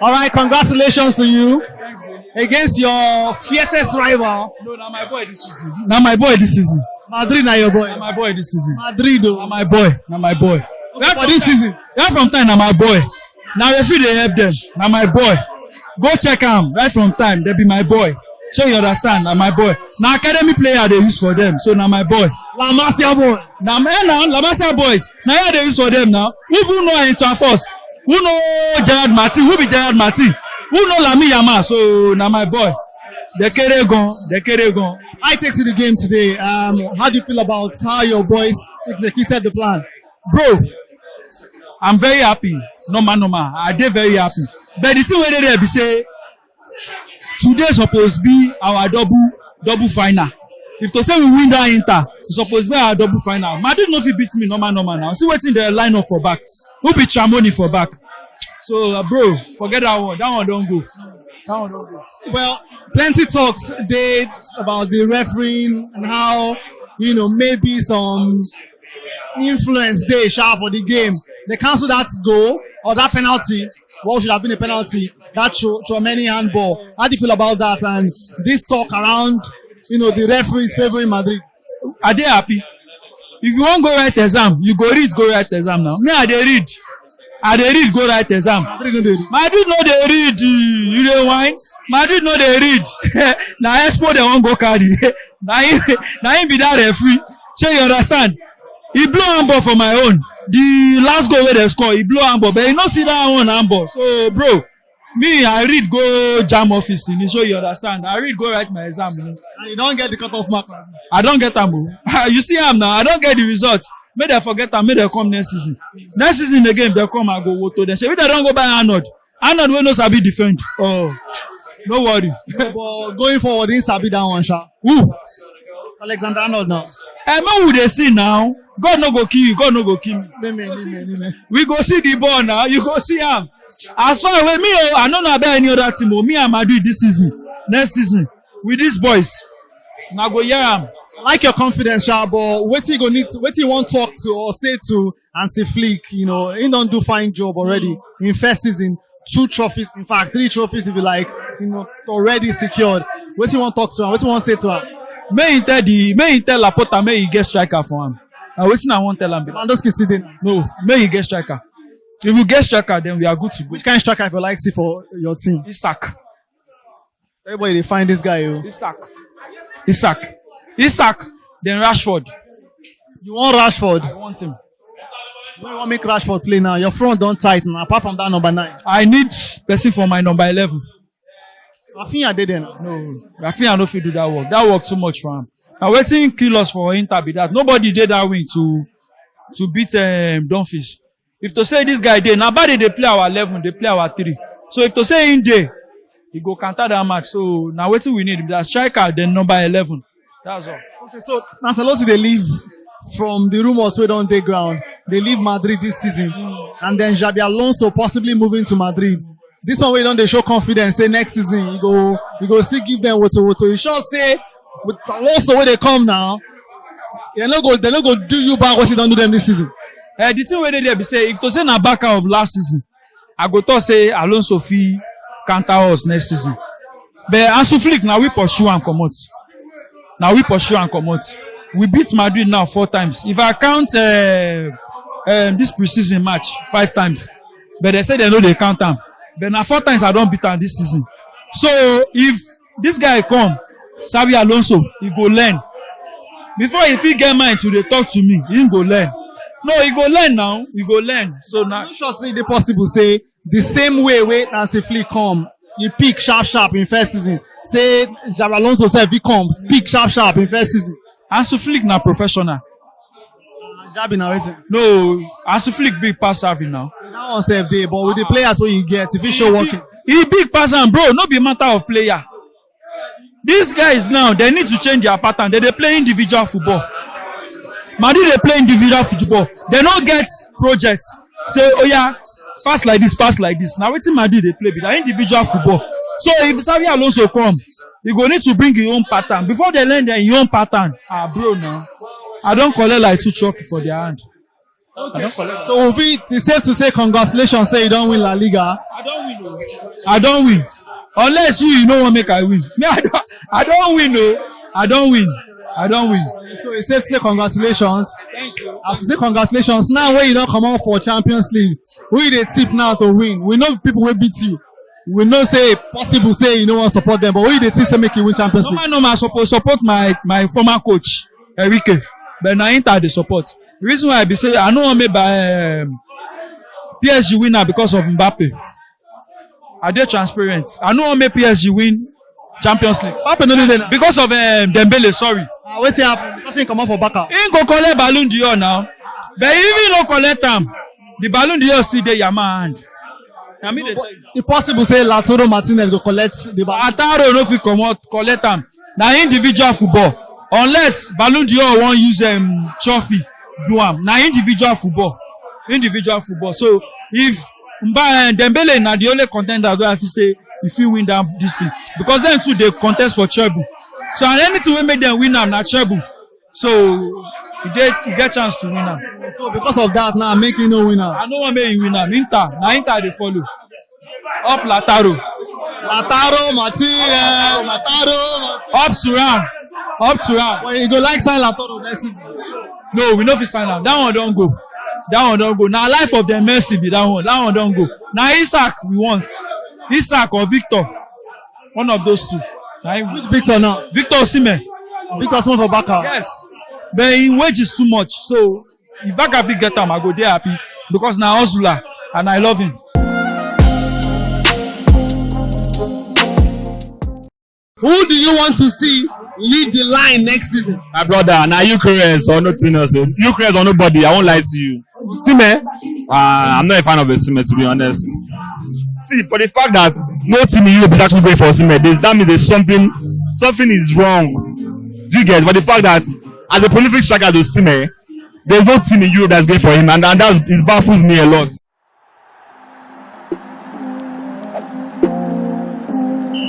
All right, congratulations to you against your fiercest rival. No, now my boy this season. Now my boy this season. Madrid, now your boy. Now my boy this season. Madrid, Now my boy. Now my boy. for this season. Right from time, now my boy. Now if they help them, now my boy. Go check him. Right from time, they be my boy. So you understand? Now my boy. Now academy player they use for them. So now my boy. La Masia boy. Now La Masia boys. Now yeah they use for them now. Who know Interforce? Who know Gerard Martin? Who be Gerard Martin? Who know Lami Yama? So now my boy. The carry gone. I takes you the game today. How do you feel about how your boys executed the plan? Bro, I'm very happy. Normal. I did very happy. But the thing where they be say today supposed to be our double final. If to say we win that Inter, it's supposed to be our double final. Madrid no fit beat me normal now. See what's in the line up for back. Who be Tramoni for back? So bro, forget that one. That one don't go. Well, plenty talks today about the refereeing and how, maybe some influence they sharp for the game. They cancel that goal or that penalty. What should have been a penalty? That many handball. How do you feel about that? And this talk around, the referees favoring Madrid. Are they happy? If you want go write exam, you go write exam now. Me, I dey read, go write exam. Madrid no dey read. You dey whine? Madrid no dey read. Na expo they wan go carry. Na him be that referee. Shey you understand? He blow handball for my own. The last goal wey they score, he blow handball, but he no see that one handball. So bro, me I read go jam office, so you understand. I read go write my exam. And you don't get the cutoff mark. I don't get am. You see am now. I don't get the results. Make they forget am. Make they come next season. Next season again, they come and go woto. They say if they don't go buy Arnold wey no sabi defend. Oh, no worry. But going forward, in sabi that one, sha. Who? Alexander Arnold now. Man, who they see now? God no go kill you. God no go kill me. Amen. We go see the ball now. You go see am. As far as me, I don't know about any other team. Me and Madrid this season, next season with these boys. Now go hear am. I like your confidence, sha. But what you want to talk to or say to Hansi Flick? He don't do fine job already in first season. 2 trophies, in fact 3 trophies if you like. Already secured. What you want to talk to him? What you want to say to him? May he tell Laporta may he get striker for him. Now wetin I want tell him. Lewandowski still there. No, may he get striker. If we get striker, then we are good to go. Which kind of striker if you like see for your team? Isak. Everybody they find this guy. Isak. Then Rashford. You want Rashford? I want him. Why you want make Rashford play now? Your front don't tighten. Apart from that number 9. I need person for my number 11. Rafinha did then. No, Rafinha no fit do that work. That work too much for him. Now waiting kill us for Inter be that. Nobody did that win to beat Dumfries. If to say this guy there, now body they play our 11, they play our 3. So if to say in there, he go counter that match. So now waiting we need that striker, then number 11. That's all. Okay, so Ancelotti they leave from the rumors we don't take ground. They leave Madrid this season, and then Xabi Alonso possibly moving to Madrid. This one we don't they show confidence. Say next season you go still give them what. You sure say with Alonso where they come now, they no go do you back what you don't do them this season. The thing where they be say if to say na back of last season, I go to say Alonso fi counter us next season. But Hansi Flick now we pursue and come out. We beat Madrid now 4 times. If I count this preseason match 5 times, but they say they know they count them. But now 4 times I don't beat them this season. So if this guy come, Xabi Alonso, he go learn. Before if he get mind to they talk to me, he go learn. No, he go learn now. He go learn. So now, I'm sure say the possible say the same way Hansi Flick come, he pick sharp in first season. Say Xabi Alonso say if he comes, pick sharp in first season. Hansi Flick now professional. Xabi now waiting. No, Hansi Flick big pass having now. That one save day, but with the players what you get, if he show working. He big pass and bro, no be matter of player. These guys now, they need to change their pattern. They play individual football. Madrid they play individual football. They don't get projects. Say, oh yeah, pass like this. Now waiting Madrid they play with that individual football. So if Xabi Alonso come, he go need to bring his own pattern. Before they learn their own pattern. Bro now. I don't collect like 2 trophies for their hand. Okay. So it's safe to say congratulations, say you don't win La Liga. I don't win. Unless you know what make I win. Me, I don't win, no. I don't win. So it's safe to say congratulations. Thank you. As you say congratulations, now when you don't come out for Champions League, who they tip now to win? We know people will beat you. We know say possible say you don't want to support them, but who they tip say make you win Champions League? No, I support my former coach, Enrique. But now Inter the support. The reason why I be say I know I'm by PSG winner because of Mbappe. I dey transparent. I know I'm PSG win Champions League. Mbappe no dey there because of Dembele. Sorry. Wetin happen? Because he come out for Barca. He go collect Ballon d'Or now. But even he no collect am, the Ballon d'Or still dey Yamal hand. I mean, it's possible say Lautaro Martinez go collect the Ballon. Lautaro no fit collect am. Na individual football. Unless Ballon d'Or wan use trophy do am. Na individual football. So if Dembele na the only contender wey I fit say if he win this thing, because then too they contest for treble. So and anything wey make them win am na treble. So you get chance to win am. So because of that now make you no win am. I no wan make you win am. Inter dey follow. Up Lautaro Martinez. Up to round. Well, you go like sign Lautaro next season. No, we no fit sign am. That one don go. Na life of them Messi be that one. That one don go. Na Isaac we want. Isaac or Victor. One of those two. Which Victor now? Victor Osimhen. Victor Osimhen for Barca. Yes. But his wage is too much. So if Barca fit get am, I go dey happy because na hustler and I love him. Who do you want to see lead the line next season? My brother, now Eucharist or nothing else. Eucharist or nobody, I won't lie to you. Sime? I'm not a fan of Sime, to be honest. See, for the fact that no team in Europe is actually going for Sime, that means there's something is wrong. Do you get? For the fact that as a prolific striker to Sime, there's no team in Europe that's going for him, and it baffles me a lot.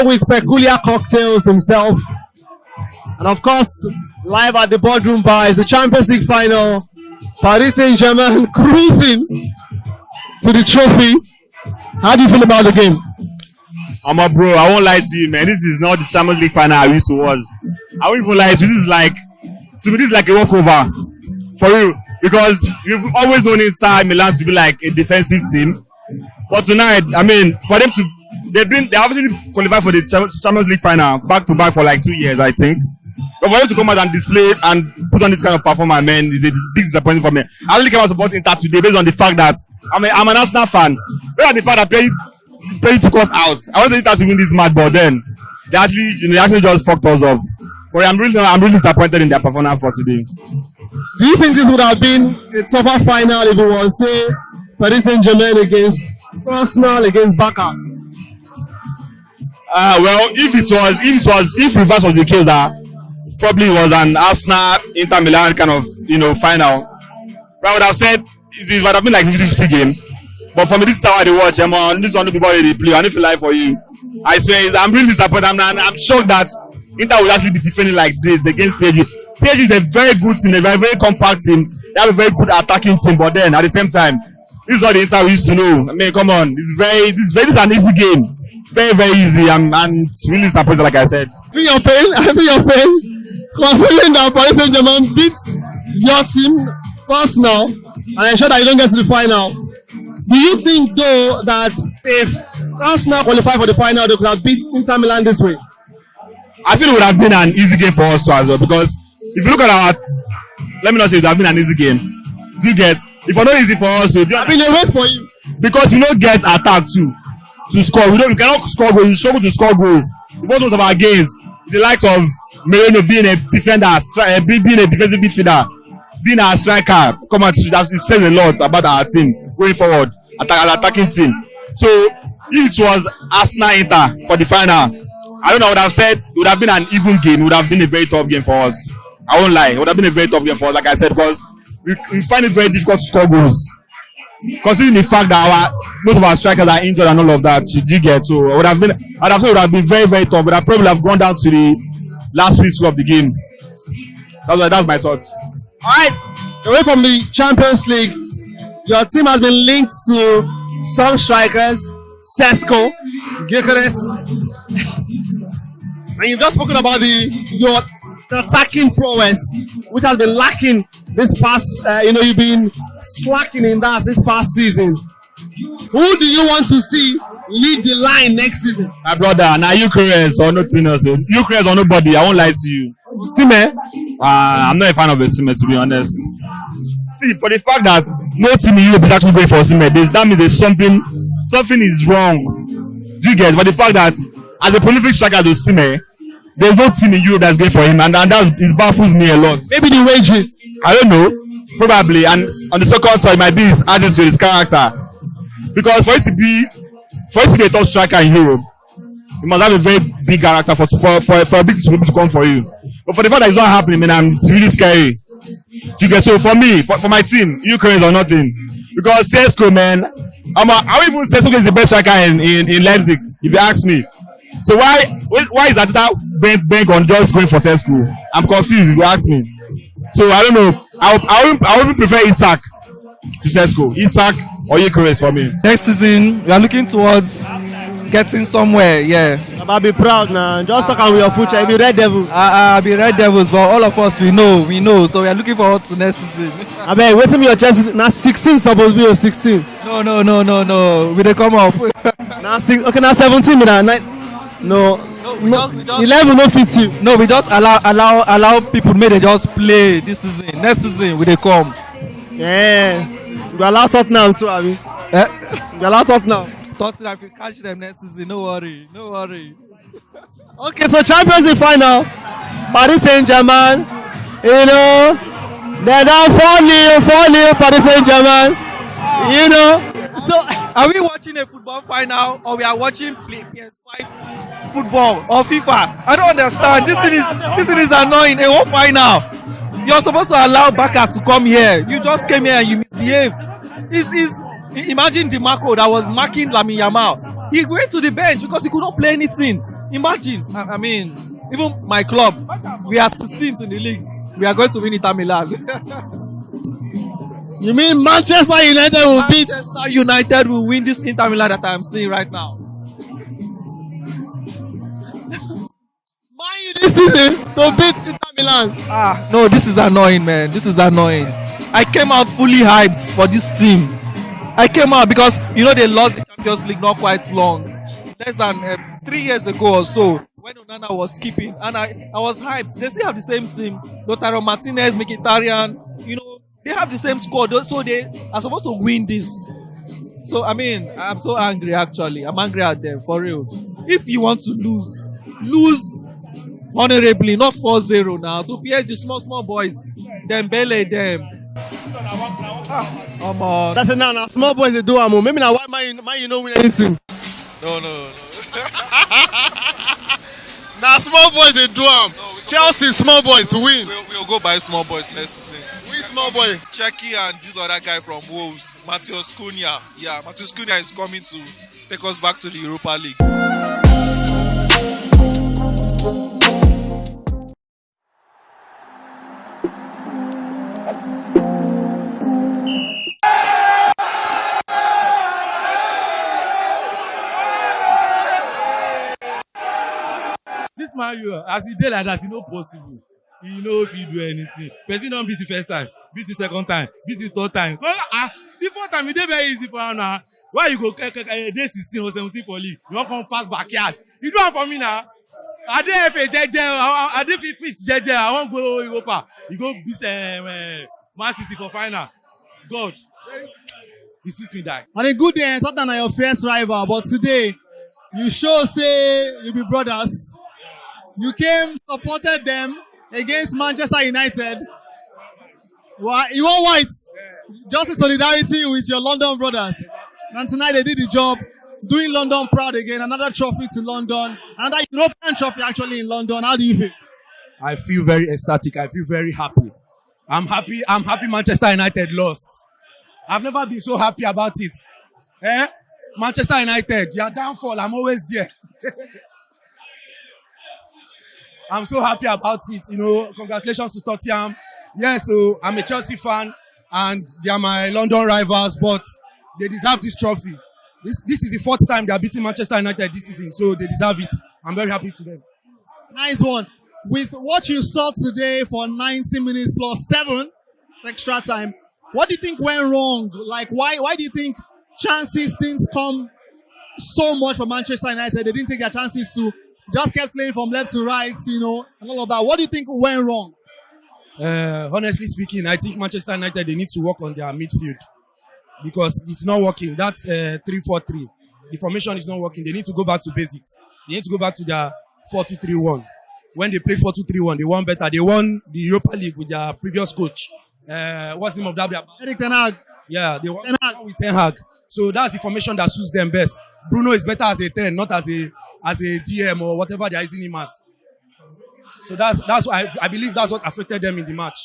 With peculiar cocktails himself, and of course live at the boardroom bar is the Champions League final. Paris Saint-Germain cruising to the trophy. How do you feel about the game? I'm a bro, I won't lie to you, man. This is not the Champions League final I used to watch. I won't even lie to you. This is like a walkover for you, because we've always known Inter Milan to be like a defensive team, but tonight, I mean, for them to they obviously qualified for the Champions League final back to back for like 2 years, I think. But for them to come out and display and put on this kind of performance, man, is a big disappointment for me. I only came out supporting Inter today based on the fact that I'm an Arsenal fan. Based on the fact that Play took us out. I wanted Inter to win this match, but then they actually just fucked us up. But I'm really disappointed in their performance for today. Do you think this would have been a tougher final if it was, say, Paris Saint-Germain against Arsenal against Barca? Well, if reverse was the case, that probably was an Arsenal Inter Milan kind of final, I would have said it might have been like 50-50 game. But for me, this is how I watch. This one people already play. I don't feel like for you. I swear, I'm really disappointed. I'm shocked that Inter will actually be defending like this against PSG. PSG is a very good team, a very, very compact team. They have a very good attacking team, but then at the same time, this is not the Inter we used to know. I mean, come on, this is an easy game. Very, very easy. I'm really disappointed, like I said. I feel your pain. Considering that Paris Saint-Germain beat your team Arsenal and ensure that you don't get to the final. Do you think, though, that if Arsenal qualify for the final, they could have beat Inter Milan this way? I feel it would have been an easy game for us as well, because if you look at let me not say it would have been an easy game. Do you get? If it's not easy for us, I mean, they wait for you. Because you don't get attacked too. To score, we cannot score goals. We struggle to score goals. Most of our games, the likes of Moreno being a defender, being a defensive midfielder, being a striker, come on, it says a lot about our team going forward, our attacking team. So if it was Arsenal Inter for the final, I don't know. I would have said it would have been an even game. It would have been a very tough game for us. I won't lie. It would have been a very tough game for us, like I said, because we find it very difficult to score goals. Considering the fact that most of our strikers are injured and all of that, you get, so I'd have said it would have been very, very tough, but I probably have gone down to the last whistle of the game. That's my thought. All right, away from the Champions League, Your team has been linked to some strikers, Sesko, Gyökeres, and you've just spoken about your attacking prowess, which has been lacking this past. You've been slacking in that this past season. Who do you want to see lead the line next season? My brother, now Gyökeres or nothing else. Gyökeres or nobody. I won't lie to you. Sime? I'm not a fan of Sime, to be honest. See, for the fact that no team in Europe is actually going for Sime, that means there's something is wrong. Do you get? But the fact that as a prolific striker to Sime, there's no team in Europe that's going for him, and it baffles me a lot. Maybe the wages. I don't know. Probably. And on the second side, it might be his attitude, his character. Because for it to be a top striker in Europe, you must have a very big character for a big team to come for you. But for the fact that it's not happening, man, it's really scary. You get? So for me, for my team, Ukraine or nothing. Because Sesko, man, I would even say Sesko is the best striker in Leipzig, if you ask me. So why is that bank on just going for Sesko? I'm confused if you ask me. So I don't know. I would prefer Isak to Sesko. Isak or Gyökeres for me. Next season, we are looking towards getting somewhere, yeah. I'll be proud now. Just talk about your future. I'll be Red Devils. I'll be Red Devils, but all of us, we know. So we are looking forward to next season. I mean, wait till me your chance. Now 16 supposed to be your 16. No. We dey come up. Now 17 No. We just 11 no fit you. No, we just allow people may they just play this season. Next season, we dey come. Yeah. We allow Tottenham too, Abi. We allow Tottenham. Tottenham, if you catch them next season, no worry. Okay, so Champions League final. Paris Saint-Germain, they're down 4-0, Paris Saint-Germain, So, are we watching a football final or we are watching PS5 football or FIFA? I don't understand. This thing is annoying. A whole final. You're supposed to allow Barca to come here. You just came here and you misbehaved. Imagine DiMarco that was marking Lamine Yamal. He went to the bench because he could not play anything. Imagine. I mean, even my club, we are 16th in the league. We are going to win Inter Milan. You mean Manchester United will beat? Manchester United will win this Inter Milan that I'm seeing right now. Man U this season to beat Inter Milan. No, this is annoying, man. This is annoying. I came out fully hyped for this team. I came out because they lost the Champions League not quite long, less than 3 years ago or so, when Onana was keeping, and I was hyped. They still have the same team. Lautaro Martinez, Mkhitaryan, they have the same squad, so they are supposed to win this. So I mean, I'm so angry. Actually, I'm angry at them for real. If you want to lose honorably, not 4-0 now to PSG, small boys, Dembele them. That's it now. Small boys they do am. Maybe now why man you know win anything. No. Now small boys they do am. Chelsea small boys win. We'll go buy small boys next season. We small boy. Checky and this other guy from Wolves, Matheus Cunha. Yeah, Matheus Cunha is coming to take us back to the Europa League. This man, as he did like that, it's not possible. If you do anything. Person don't beat you first time, beat you second time, beat you third time. So, the fourth time, it's very easy for him now. Why you go day 16 or 17 for league? You won't come pass backyard. You do it for me now. I did FA JJ, I did 5th JJ, I won't go Europa. You go beat Man City for final. God, he sweet me die. On a good day, I thought that your first rival, but today, you say you be brothers. You came, supported them against Manchester United. You want white. Just in solidarity with your London brothers. And tonight they did the job, doing London proud again. Another trophy to London. Another European trophy actually in London. How do you feel? I feel very ecstatic. I feel very happy. I'm happy Manchester United lost. I've never been so happy about it. Manchester United, your downfall, I'm always there. I'm so happy about it. Congratulations to Tottenham. Yeah, so I'm a Chelsea fan. and they are my London rivals, but they deserve this trophy. This is the fourth time they are beating Manchester United this season, so they deserve it. I'm very happy to them. Nice one. With what you saw today for 90 minutes plus 7 extra time, what do you think went wrong? Like, why do you think chances didn't come so much for Manchester United? They didn't take their chances to just kept playing from left to right, and all of that. What do you think went wrong? Honestly speaking, I think Manchester United, they need to work on their midfield because it's not working. That's 3-4-3. The formation is not working. They need to go back to basics. They need to go back to their 4-2-3-1. When they play 4-2-3-1, they won better. They won the Europa League with their previous coach. What's the name of that? Erik Ten Hag. Yeah, they won with Ten Hag. So that's the formation that suits them best. Bruno is better as a 10, not as a DM or whatever they are using him as. So that's why I believe that's what affected them in the match.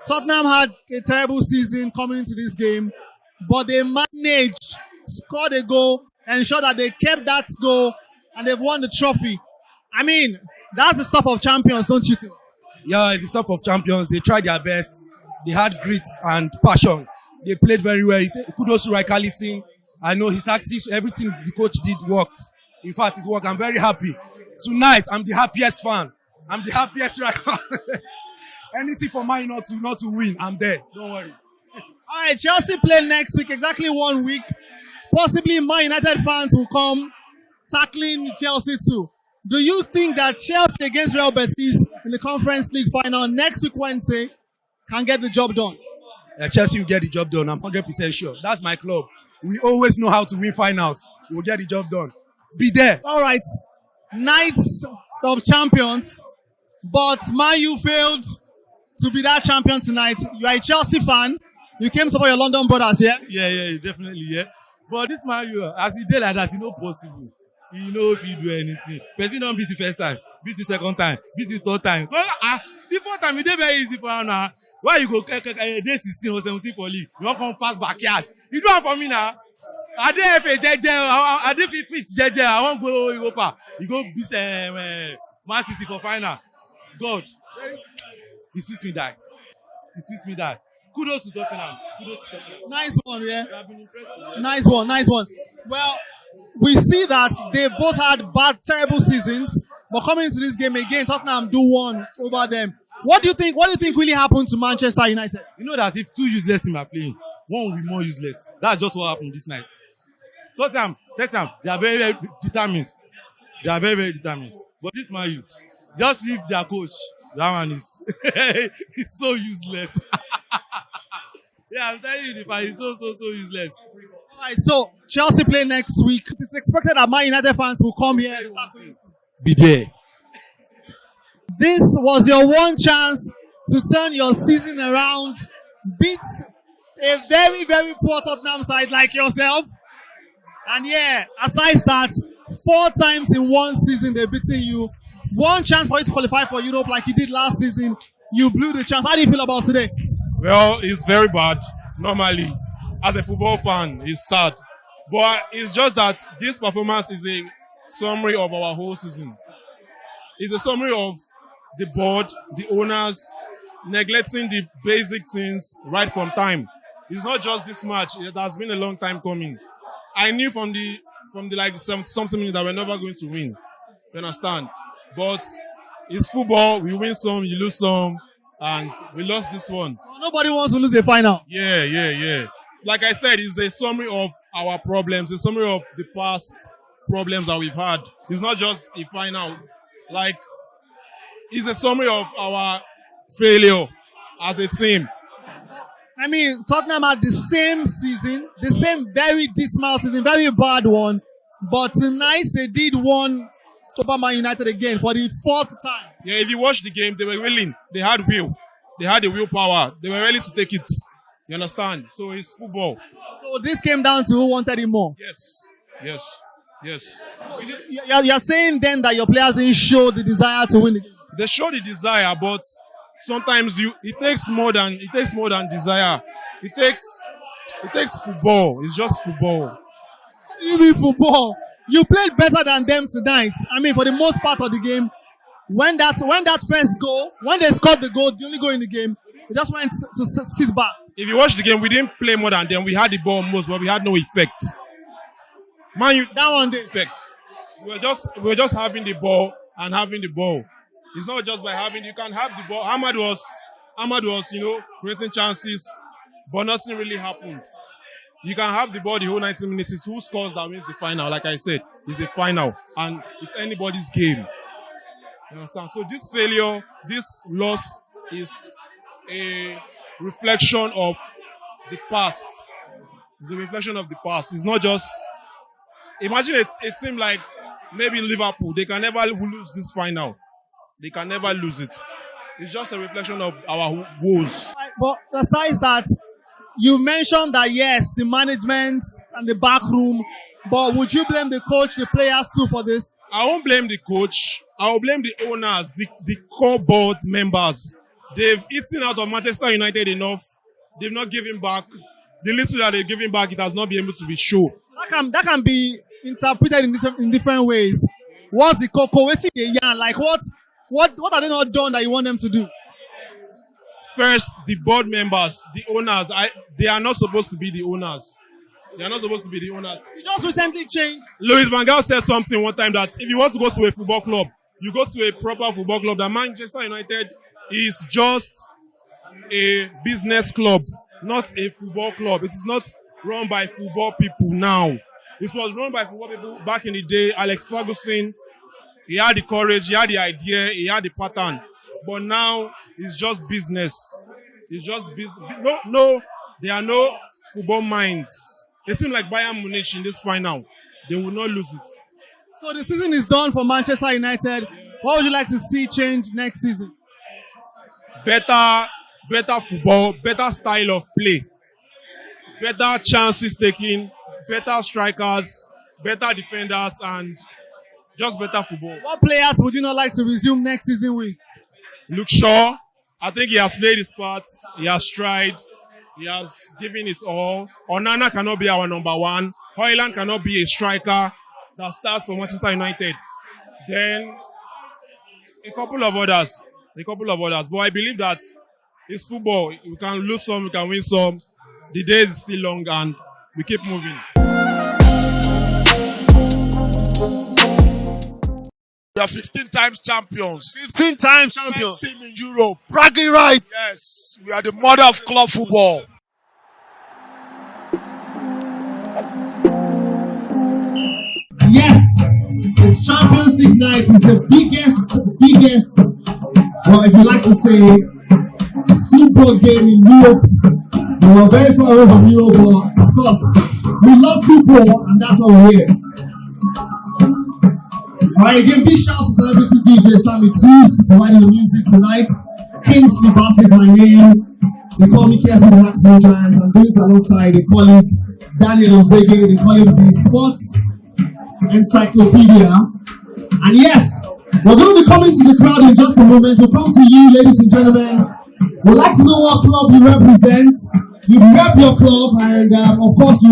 Tottenham had a terrible season coming into this game, but they managed, scored a goal, ensured that they kept that goal, and they've won the trophy. I mean, that's the stuff of champions, don't you think? Yeah, it's the stuff of champions. They tried their best. They had grit and passion. They played very well. Kudos to Raikkonen. I know his tactics, everything the coach did worked. In fact, it worked. I'm very happy. Tonight, I'm the happiest fan. I'm the happiest right now. Anything for Man United not to win, I'm there. Don't worry. All right, Chelsea play next week, exactly 1 week. Possibly Man United fans will come tackling Chelsea too. Do you think that Chelsea against Real Betis in the Conference League final next week Wednesday can get the job done? Chelsea will get the job done. I'm 100% sure. That's my club. We always know how to win finals. We'll get the job done. Be there. All right. Knights of Champions, but Man U failed to be that champion tonight. You are a Chelsea fan. You came to support your London brothers, yeah? Yeah, definitely, yeah. But this Man U, as he did like that, it's not possible. You know if you do anything. Person don't beat you first time, beat you second time, beat you third time. The fourth time, it's very easy for now. Why you go day 16 or 17 for league? You won't come past backyard. You do it for me now. I did FA JJ, I did 5th JJ, I won't go Europa. You go beat Man City for final. God. He sweets me that. Kudos to Tottenham. Nice one, yeah. Nice one. Well, we see that they both had terrible seasons, but coming into this game again, Tottenham do one over them. What do you think really happened to Manchester United? You know that if two useless teams are playing, one will be more useless. That's just what happened this night. Tottenham, they are very, very determined. But this Man U, just leave their coach. That one is he's so useless. Yeah, I'm telling you, he's so useless. All right, so Chelsea play next week. It's expected that Man United fans will come here. Be there. This was your one chance to turn your season around, beat a very, very poor Tottenham side like yourself. And yeah, aside that, 4 times in one season they're beating you. One chance for you to qualify for Europe like you did last season. You blew the chance. How do you feel about today? Well, it's very bad. Normally, as a football fan, it's sad. But it's just that this performance is a summary of our whole season. It's a summary of the board, the owners, neglecting the basic things right from time. It's not just this match. It has been a long time coming. I knew from the something minutes that we're never going to win. You understand? But it's football. We win some, you lose some, and we lost this one. Nobody wants to lose a final. Yeah. Like I said, it's a summary of our problems, a summary of the past problems that we've had. It's not just a final. Like, it's a summary of our failure as a team. I mean, Tottenham had the same season, the same very dismal season, very bad one. But tonight they did one over Man United again for the 4th time. Yeah, if you watch the game, they were willing. They had will. They had the willpower. They were ready to take it. You understand? So it's football. So this came down to who wanted it more. Yes. So you're saying then that your players didn't show the desire to win the game? They show the desire, but sometimes it takes more than desire. It takes football. It's just football. What do you mean football? You played better than them tonight. I mean, for the most part of the game, when that first goal, when they scored the goal, the only goal in the game, they just went to sit back. If you watch the game, we didn't play more than them. We had the ball most, but we had no effect. Man, that one did effect. We were just having the ball and having the ball. It's not just by having. You can have the ball. Ahmad was, creating chances, but nothing really happened. You can have the ball the whole 90 minutes. It's who scores that wins the final. Like I said, it's a final, and it's anybody's game. You understand? So this failure, this loss, is a reflection of the past. It's a reflection of the past. It's not just. Imagine it seemed like maybe Liverpool. They can never lose this final. They can never lose it. It's just a reflection of our woes. But besides that, you mentioned that yes, the management and the back room, but would you blame the coach, the players too for this? I won't blame the coach. I will blame the owners, the core board members. They've eaten out of Manchester United enough. They've not given back. The little that they're giving back, it has not been able to be shown. That can be interpreted in different ways. What's the coco? What's the yarn? Like what are they not done that you want them to do? First, the board members, the owners, they are not supposed to be the owners. They are not supposed to be the owners. You just recently changed. Louis van Gaal said something one time that if you want to go to a football club, you go to a proper football club. That Manchester United is just a business club, not a football club. It is not run by football people now. It was run by football people back in the day. Alex Ferguson, he had the courage, he had the idea, he had the pattern. But now, it's just business. It's just business. No, there are no football minds. They seem like Bayern Munich in this final. They will not lose it. So the season is done for Manchester United. What would you like to see change next season? Better football, better style of play, better chances taken, better strikers, better defenders, and just better football. What players would you not like to resume next season with? Luke Shaw, I think he has played his part. He has tried. He has given his all. Onana cannot be our number one. Højlund cannot be a striker that starts for Manchester United. Then a couple of others. But I believe that it's football. We can lose some, we can win some. The day is still long and we keep moving. We are 15 times champions. 15 times champions. Best team in Europe. Bragging rights. Yes, we are the mother of club football. Yes, it's Champions League night. It's the biggest, well, if you like to say, football game in Europe. We are very far away from Europe, but of course, we love football, and that's why we're here. Alright, again, big shout out to celebrity DJ Sammy Tools providing the music tonight. Kingsley Bass is my name. They call me Kessie the Microphone Giants. I'm doing this alongside a colleague, Daniel Ozege. They call him the Sports Encyclopedia. And yes, we're going to be coming to the crowd in just a moment. We'll come to you, ladies and gentlemen. We'd like to know what club you represent. You rep your club, and of course, you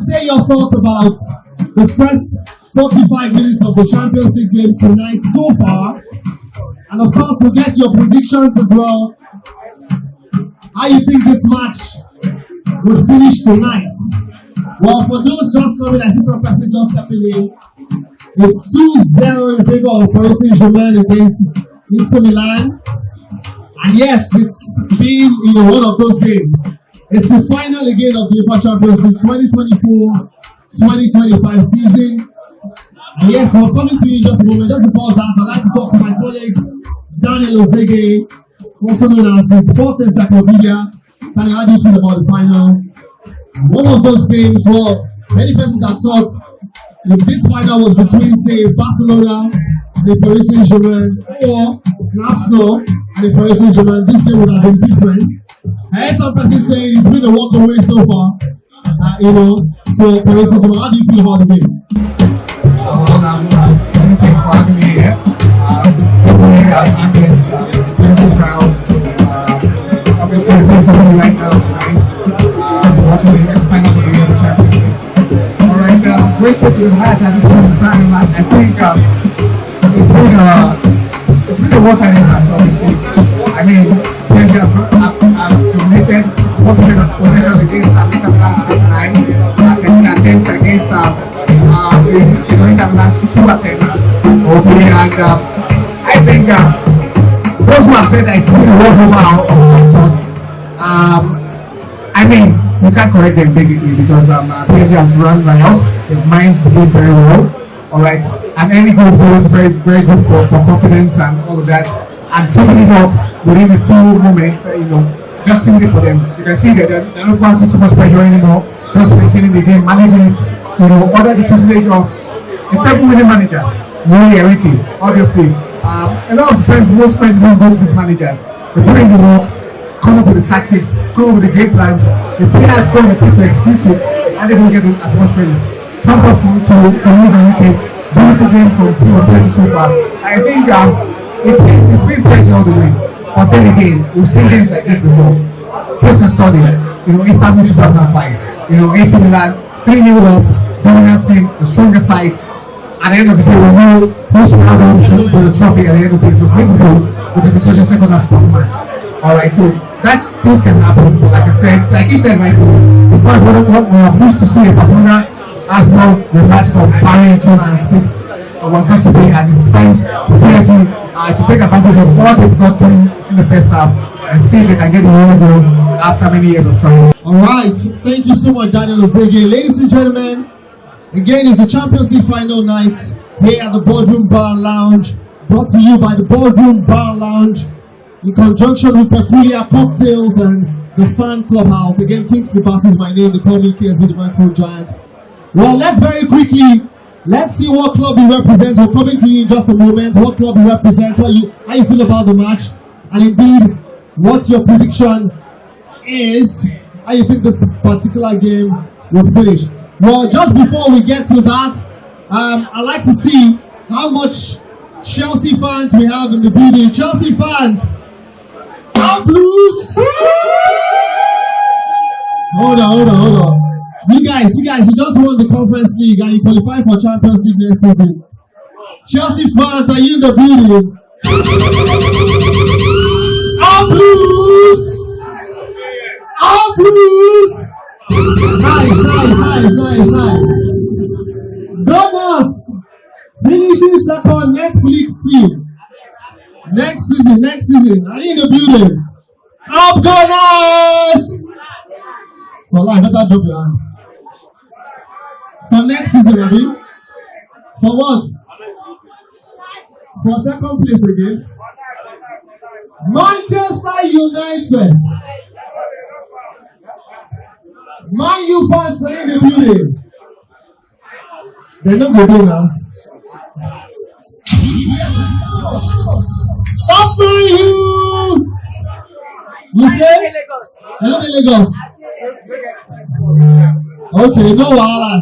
say your thoughts about the first 45 minutes of the Champions League game tonight so far. And of course, we'll get your predictions as well. How you think this match will finish tonight? Well, for those just coming, I see some person just stepping in. It's 2-0 in favor of Paris Saint-Germain against Inter Milan. And yes, it's been one of those games. It's the final again of the UEFA Champions League 2024-2025 season. And yes, we're coming to you in just a moment. Just before that, I'd like to talk to my colleague, Daniel Ozege, also known as the Sports Encyclopedia. Daniel, how do you feel about the final? One of those games, well, many persons have thought if this final was between, say, Barcelona and the Paris Saint-Germain, or Arsenal and the Paris Saint-Germain, this game would have been different. I heard some persons saying it's been a walk away so far, for Paris Saint-Germain. How do you feel about the game? Thanks for having me here. I'm beautiful crowd. Obviously, we're doing something right now tonight. Watching the finals of the UEFA Champions League. Alright, great stuff to the match at this point in time. I think it's been a one-sided match, obviously. I mean, PSG have dominated attends. Okay, and I think those who have said that it's been a walkover of some sort, I mean, you can't correct them basically because PSG has run riot. They've mined the game very well. Alright, and any goal is always very, very good for confidence and all of that. And taking it up within a few moments, just simply for them. You can see that they're not going to too much pressure anymore. Just maintaining the game, managing it, under the tutelage of a treble-winning manager, Louis Enrique, obviously. A lot of times, most credit don't go to these managers. They put in the work, come up with the tactics, come up with the game plans. The players go on the pitch to execute it, and they don't get as much credit. Time for to Louis Enrique. Beautiful game from PSG so far. I think it's been PSG all the way. But then again, we've seen games like this before. Case study, Istanbul 2005. AC Milan, 3-0 up, dominant team, the stronger side. At the end of the day, we know who's proud to the trophy at the end of the day. It was Liverpool with the Resurgent second half performance. Alright, so that still can happen. But like you said, Michael, the first one we used to see a Barcelona Arsenal rematch from Paris 2006 was not to be, and it's time for PSG to take advantage of what they've got done in the first half and see if they can get the winning goal after many years of trying. Alright, thank you so much, Daniel Ozege. Ladies and gentlemen, again, it's the Champions League final night here at the Boardroom Bar Lounge, brought to you by the Boardroom Bar Lounge in conjunction with Peculiar Cocktails and TheFanClubHouse. Again, Kingsley Bass is my name. They call me KSB the Microphone Giant. Well, let's see what club he represents. We're coming to you in just a moment. What club he represents, how you feel about the match, and indeed, what your prediction is, how you think this particular game will finish. Well, just before we get to that, I'd like to see how much Chelsea fans we have in the building. Chelsea fans, up Blues! Hold on. You guys, you just won the Conference League and you qualify for Champions League next season. Chelsea fans, are you in the building? Up Blues! Up Blues! Nice. Gunners finishing second Netflix team. Next season. Are you in the building? Up Gunners! Well, I better drop your hand. For next season, Abi? For what? For second place again? Manchester United. Man U fans are in the building. They're not good now. Stop for you! You say? Hello, Lagos. Okay, no wahala.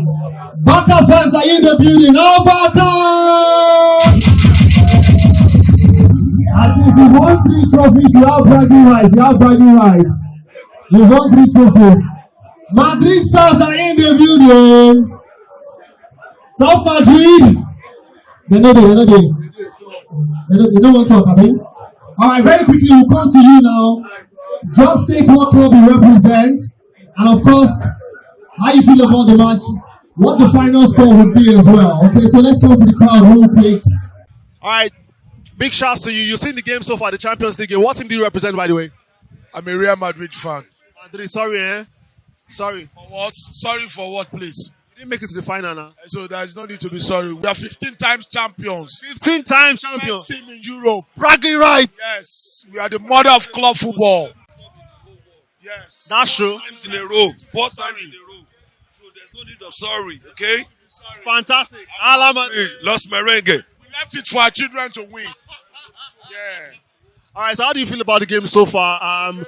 Baka fans are in the building. No Baka! At least you won 3 trophies. You have bragging rights. You won 3 trophies. Madrid stars are in the building. Top Madrid. They don't want to talk, I mean. Alright, very quickly, we'll come to you now. Just state what club you represent. And of course, how you feel about the match. What the final score would be as well. Okay, so let's go to the crowd real quick. Alright, big shouts to you. You've seen the game so far, the Champions League game. What team do you represent, by the way? I'm a Real Madrid fan. Madrid, sorry, Sorry. For what? Sorry for what, please? You didn't make it to the final now. So there's no need to be sorry. We are 15 times champions. 15 times champions. Best team in Europe. Bragging rights. Yes. We are the mother of club football. Yes. That's true. 4 times in a row. 4 times in a row. So there's no need of sorry, okay? Fantastic. Alaman. Lost merengue. We left it for our children to win. Yeah. All right, so how do you feel about the game so far? The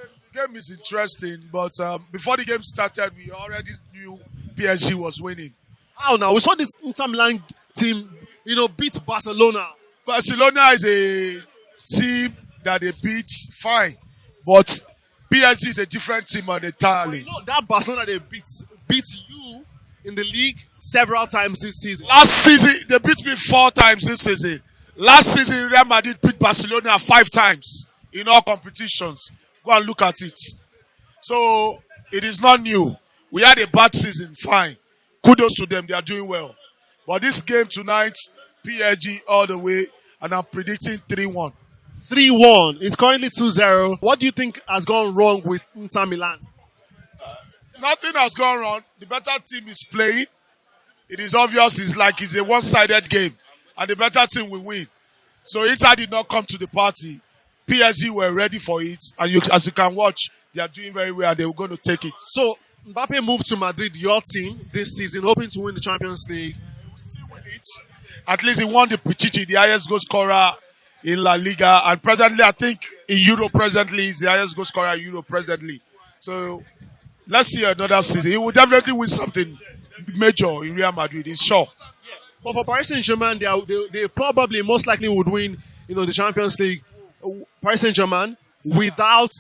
game is interesting, but before the game started, we already knew PSG was winning. How now? We saw this Inter Milan team, beat Barcelona. Barcelona is a team that they beat fine, but PSG is a different team entirely. That Barcelona they beat you in the league several times this season. Last season, they beat me 4 times this season. Last season, Real Madrid beat Barcelona 5 times in all competitions. Go and look at it. So, it is not new. We had a bad season, fine. Kudos to them, they are doing well. But this game tonight, PSG all the way, and I'm predicting 3-1. 3-1. It's currently 2-0. What do you think has gone wrong with Inter Milan? Nothing has gone wrong. The better team is playing. It is obvious it's a one-sided game, and the better team will win. So Inter did not come to the party. PSG were ready for it, and as you can watch, they are doing very well. They were going to take it. So Mbappe moved to Madrid, your team, this season, hoping to win the Champions League. At least he won the Pichichi, the highest goal scorer in La Liga, and presently, I think in Europe presently, he's the highest goal scorer in Europe presently. So let's see another season. He will definitely win something major in Real Madrid, it's sure. But for Paris Saint-Germain, they probably most likely would win, the Champions League. Paris Saint-Germain without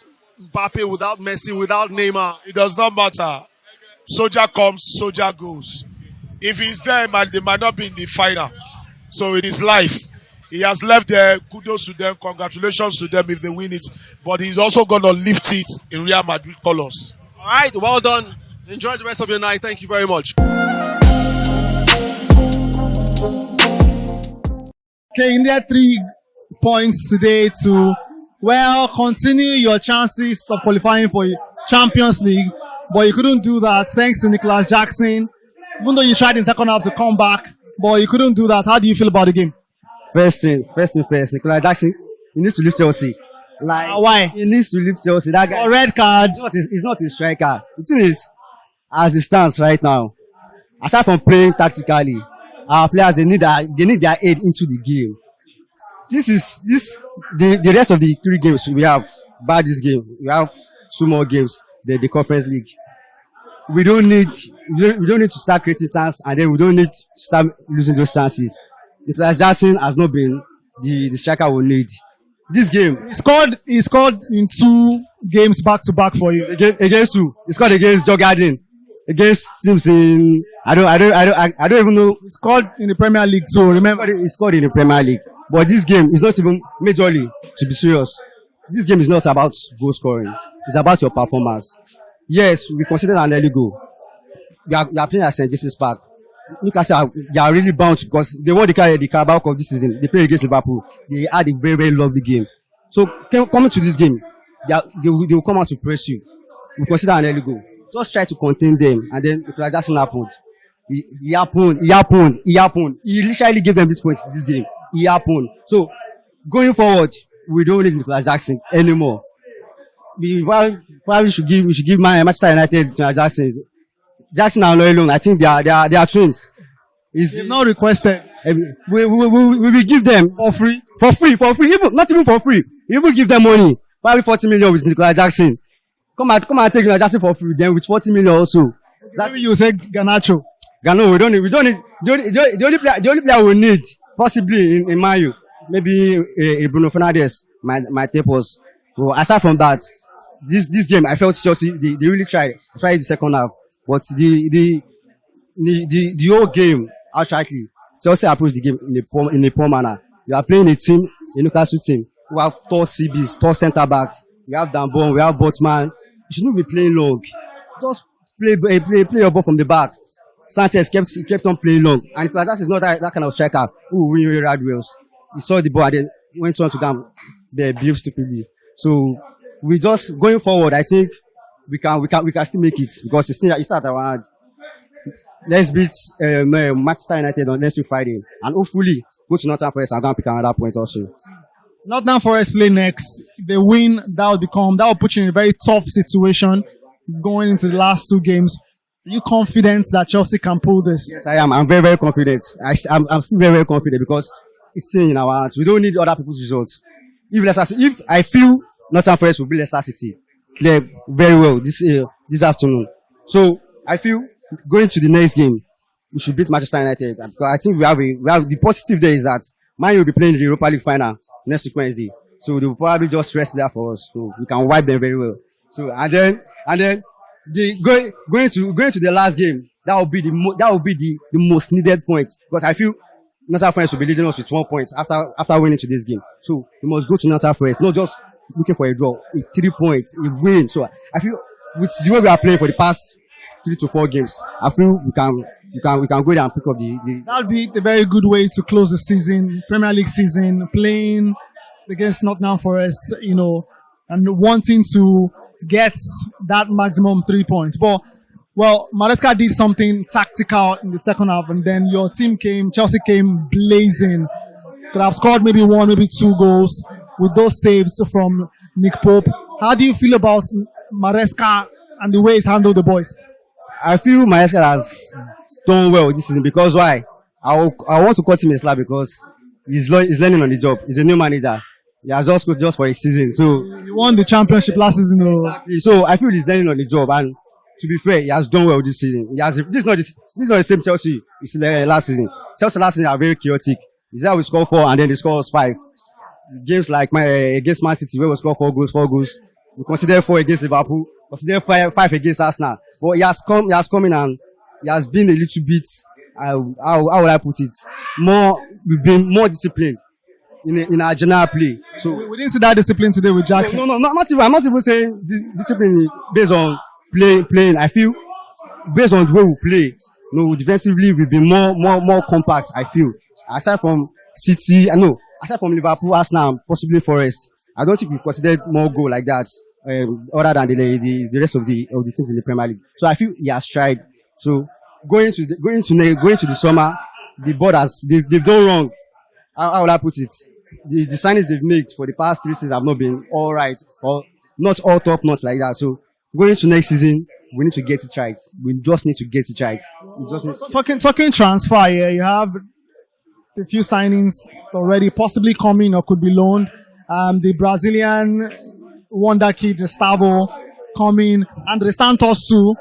Mbappe, without Messi, without Neymar. It does not matter. Soldier comes, soldier goes. If he's there, they might not be in the final. So it is life. He has left there. Kudos to them. Congratulations to them if they win it. But he's also going to lift it in Real Madrid colors. All right, well done. Enjoy the rest of your night. Thank you very much. Okay, India 3 points today to, continue your chances of qualifying for Champions League. But you couldn't do that thanks to Nicholas Jackson. Even though you tried in second half to come back, but you couldn't do that. How do you feel about the game? First thing first, Nicholas Jackson, he needs to leave Chelsea. Why? He needs to leave Chelsea. That guy. A red card. He's not a striker. The thing is, as it stands right now, aside from playing tactically, our players they need their aid into the game. The rest of the 3 games we have. By this game, we have 2 more games. The Conference League. We don't need to start creating chances, and then we don't need to start losing those chances. Nicholas Jackson has not been the striker we need. This game, he scored in 2 games back to back for you. Against 2. He scored against Jogardin, against teams in I don't even know. He scored in the Premier League too. Remember, he scored in the Premier League. But this game is not even majorly, to be serious. This game is not about goal scoring. It's about your performance. Yes, we consider an early goal. We are playing at St. James' Park. Newcastle, they are really bound because they won the Carabao Cup this season. They played against Liverpool. They had a very, very lovely game. So, coming to this game, they will come out to press you. We consider an early goal. Just try to contain them, and then equalization happened. He happened. He literally gave them this point, this game. He happened. So, going forward, we don't need Nicholas Jackson anymore. We probably should give Manchester United to Jackson. Jackson and Loyalon, I think they are twins. They've not requested. We will give them for free, even not even for free. We will give them money. Probably 40 million with Nicholas Jackson. Come and take Nicholas Jackson for free. Then with 40 million also. Maybe you take Garnacho. We don't need. The only player we need possibly in Man U, maybe Bruno Fernandes might take us. Well, aside from that, this game I felt Chelsea they really tried, especially the second half. But the whole game, outrightly, Chelsea approached the game in a poor manner. You are playing a team, a Newcastle team, who have tall CBs, tall centre backs. We have Dambon, we have Botman. You shouldn't be playing long. Just play your ball from the back. Sanchez kept on playing long, and Plazas is not that kind of striker who will win red wheels. He saw the ball and then went on to them, they behave stupidly. So we just going forward. I think we can still make it because it's not around. Let's beat Manchester United on next week Friday, and hopefully go to Nottingham Forest and go and pick another point also. Nottingham Forest play next. If they win, that will put you in a very tough situation going into the last 2 games. Are you confident that Chelsea can pull this? Yes, I am. I'm very, very confident. I'm still very, very confident because it's still in our hands. We don't need other people's results. If I feel Nottingham Forest will beat Leicester City, clear very well this afternoon. So I feel going to the next game, we should beat Manchester United. Because I think we have the positive there is that Man U will be playing the Europa League final next week Wednesday. So they will probably just rest there for us, so we can wipe them very well. So and then going to the last game, that will be the most needed point because I feel Nottingham Forest will be leading us with 1 point after winning to this game. So we must go to Nottingham Forest, not just looking for a draw, 3 points, a win. So I feel with the way we are playing for the past 3 to 4 games, I feel we can we can go there and pick up the That'll be a very good way to close the season, Premier League season, playing against Nottingham Forest, and wanting to get that maximum 3 points. But, well, Maresca did something tactical in the second half, and then your team Chelsea came blazing. Could have scored maybe 1, maybe 2 goals with those saves from Nick Pope. How do you feel about Maresca and the way he's handled the boys? I feel Maresca has done well this season because why? I want to cut him a slap because he's learning on the job. He's a new manager. He has just for a season. So he won the championship last season. Exactly. So I feel he's learning on the job, and to be fair, he has done well this season. This is not the same Chelsea it's last season. Chelsea last season are very chaotic. Is that we score 4 and then they score 5. Games like against Man City where we score 4 goals. We consider 4 against Liverpool. Consider 5 against Arsenal. But he has come in and he has been a little bit, how would I put it? We've been more disciplined in our general play. So we didn't see that discipline today with Jackson. No, not even. I'm not even saying discipline based on playing. I feel based on the way we play. Defensively we've been more compact. I feel aside from City, aside from Liverpool, Arsenal, possibly Forest, I don't think we've considered more goal like that. Other than the rest of the teams in the Premier League. So I feel he has tried. So going to the summer, the board they've done wrong. How would I put it? The signings they've made for the past 3 seasons have not been all right or not all top notch like that. So going to next season, we need to get it right. We just need to get it right. Talking transfer here, you have a few signings already possibly coming or could be loaned. The Brazilian wonder kid Gustavo coming, Andre Santos too,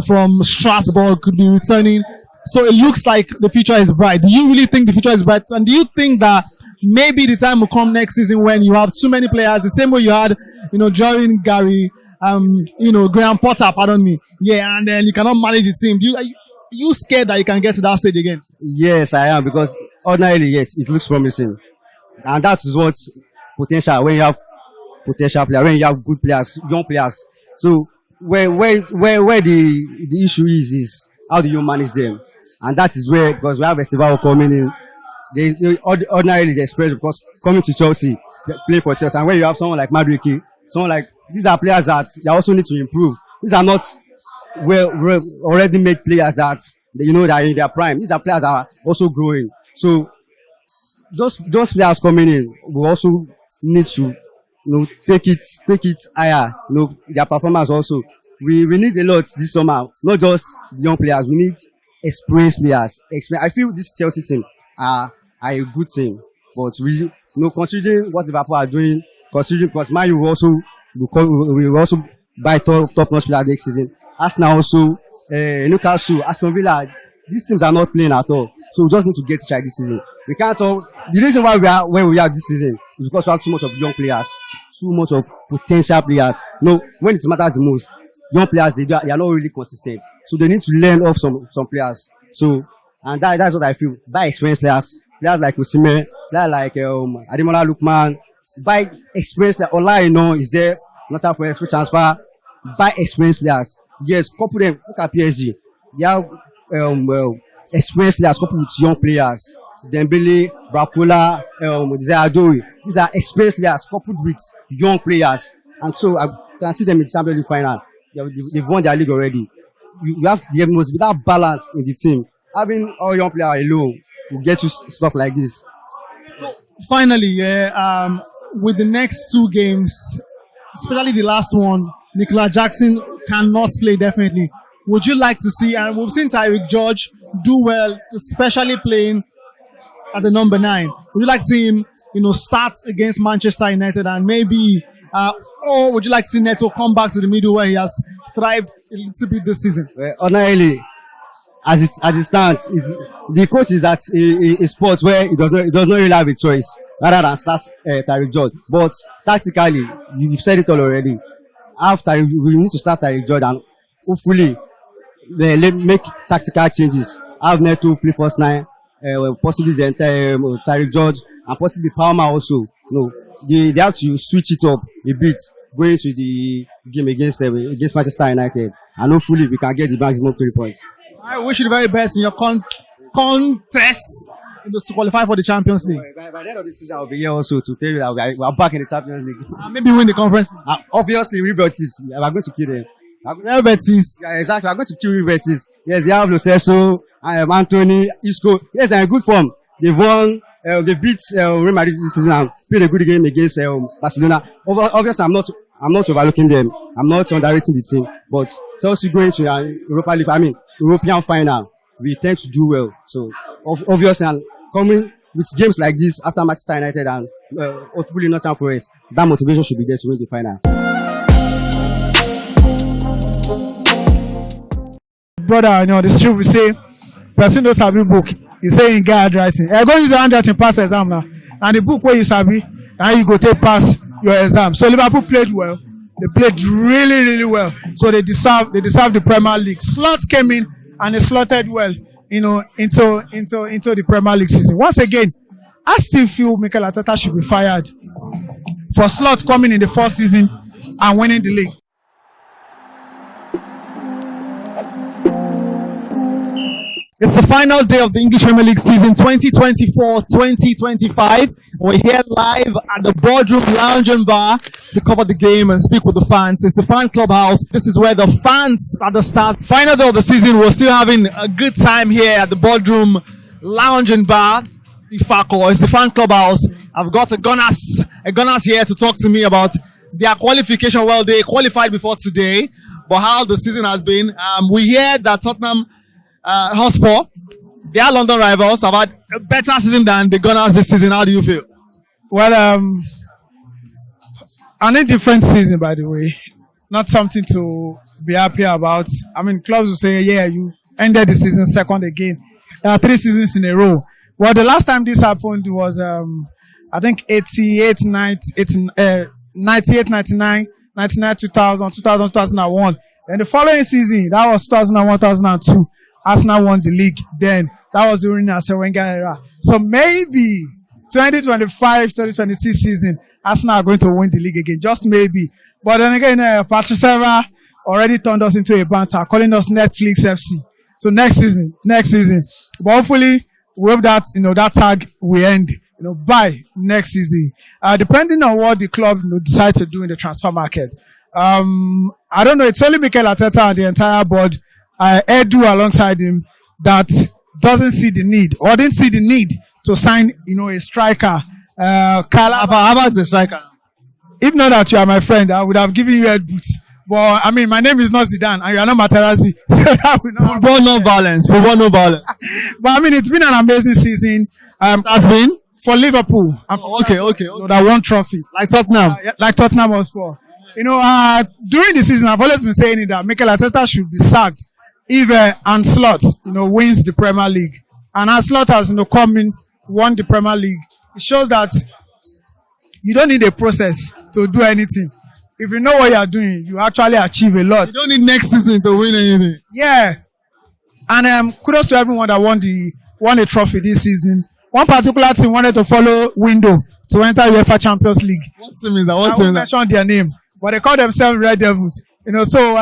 from Strasbourg could be returning. So it looks like the future is bright. Do you really think the future is bright? And do you think that maybe the time will come next season when you have too many players, the same way you had, during Gary, Graham Potter, pardon me. Yeah, and then you cannot manage the team. Are you scared that you can get to that stage again? Yes, I am, because ordinarily, yes, it looks promising. And that is what potential, when you have potential players, when you have good players, young players. So where the issue is how do you manage them? And that is where, because we have Esteban coming in, ordinarily the experience, because coming to Chelsea, play for Chelsea, and when you have someone like Madueke, these are players that they also need to improve. These are not already made players that that are in their prime. These are players that are also growing. So those players coming in will also need to take it higher. Their performance also. We need a lot this summer, not just young players. We need experienced players. I feel this Chelsea team are a good team, but we considering what Liverpool are doing, considering because Man U will also buy top-notch players next season. Arsenal also, Newcastle, Aston Villa. These teams are not playing at all, so we just need to get it right this season. We can't talk. The reason why we are where we are this season is because we have too much of young players, too much of potential players. When it matters the most, young players they are not really consistent, so they need to learn off some players. So, and that's what I feel. Buy experienced players like Osimhen, players like Ademola Lookman. Buy experienced players. Ola, is there not for free transfer. Buy experienced players. Yes, couple them. Look at PSG. They have experienced players coupled with young players. Dembele, Bracola, Adori. These are experienced players coupled with young players, and so I can see them in the Champions League final. They've won their league already. You have to have without balance in the team. Having all young players alone will get you stuff like this. So finally, with the next 2 games, especially the last one, Nicola Jackson cannot play definitely. Would you like to see, and we've seen Tyreek George do well, especially playing as a number 9. Would you like to see him, start against Manchester United and maybe, or would you like to see Neto come back to the middle where he has thrived a little bit this season? Ordinarily, as it stands, the coach is at a spot where he does not really have a choice rather than start Tyreek George. But tactically, you've said it all already. After we need to start Tyreek George and hopefully they make tactical changes. Have Neto play first 9, possibly the entire Tyreek George and possibly Palmer also. They have to switch it up a bit going to the game against Manchester United, and hopefully we can get the maximum 3 points. I wish you the very best in your contests to qualify for the Champions League. By the end of the season, I'll be here also to tell you that we are back in the Champions League. Maybe win the conference. Obviously, Real Betis, we are going to kill them. Real Betis. Yeah, exactly. We are going to kill Real Betis. Yes, they have Lo Celso, Anthony, Isco. Yes, they are in good form. They've won. They beat Real Madrid this season and played a good game against Barcelona. Obviously, I'm not overlooking them. I'm not underrating the team. But Chelsea going to Europa League, European final, we tend to do well. So obviously, and coming with games like this after Manchester United and hopefully Nottingham Forest, that motivation should be there to win the final. Brother, the street will say, person knows how to book. He say in guy handwriting. Go use your handwriting pass exam now. And the book where you sabi, and you go take pass your exam. So Liverpool played well. They played really, really well. So they deserve the Premier League. Slot came in and they slotted well, into the Premier League season. Once again, I still feel Mikel Arteta should be fired for Slot coming in the first season and winning the league. It's the final day of the English Premier League season 2024-2025. We're here live at the Boardroom Lounge and Bar to cover the game and speak with the fans. It's the TheFanClubHouse. This is where the fans are the stars. Final day of the season, we're still having a good time here at the Boardroom Lounge and Bar. It's the TheFanClubHouse. I've got a Gunners here to talk to me about their qualification. Well, they qualified before today, but how the season has been. We hear that Tottenham Hotspur, they are London rivals, have had a better season than the Gunners this season. How do you feel? Well, an indifferent season, by the way. Not something to be happy about. Clubs will say, yeah, you ended the season second again. 3 seasons in a row. Well, the last time this happened was, I think, 98, 99, 99, 2000, 2001. And the following season, that was 2001, 2002. Arsenal won the league then. That was during the Wenger era. So maybe 2025-2026 season, Arsenal are going to win the league again. Just maybe. But then again, Patrice Evra already turned us into a banter, calling us Netflix FC. So next season. But hopefully, we hope that, that tag will end, by next season. Depending on what the club decide to do in the transfer market. I don't know. It's only Mikel Arteta and the entire board, Edu alongside him, that doesn't see the need or didn't see the need to sign, a striker. How is a striker? If not that you are my friend, I would have given you head boots. But my name is not Zidane and you are not Materazzi. So that will not Football no violence. But it's been an amazing season. Has been for Liverpool. Okay. That one trophy. Like Tottenham. Like Tottenham Hotspur. During the season, I've always been saying that Mikel Arteta should be sacked if Slot, wins the Premier League. And Slot has, come in, won the Premier League. It shows that you don't need a process to do anything. If you know what you are doing, you actually achieve a lot. You don't need next season to win anything. Yeah. And kudos to everyone that won a trophy this season. One particular team wanted to follow Window to enter UEFA Champions League. What team is that? I won't mention their name, but they call themselves Red Devils. So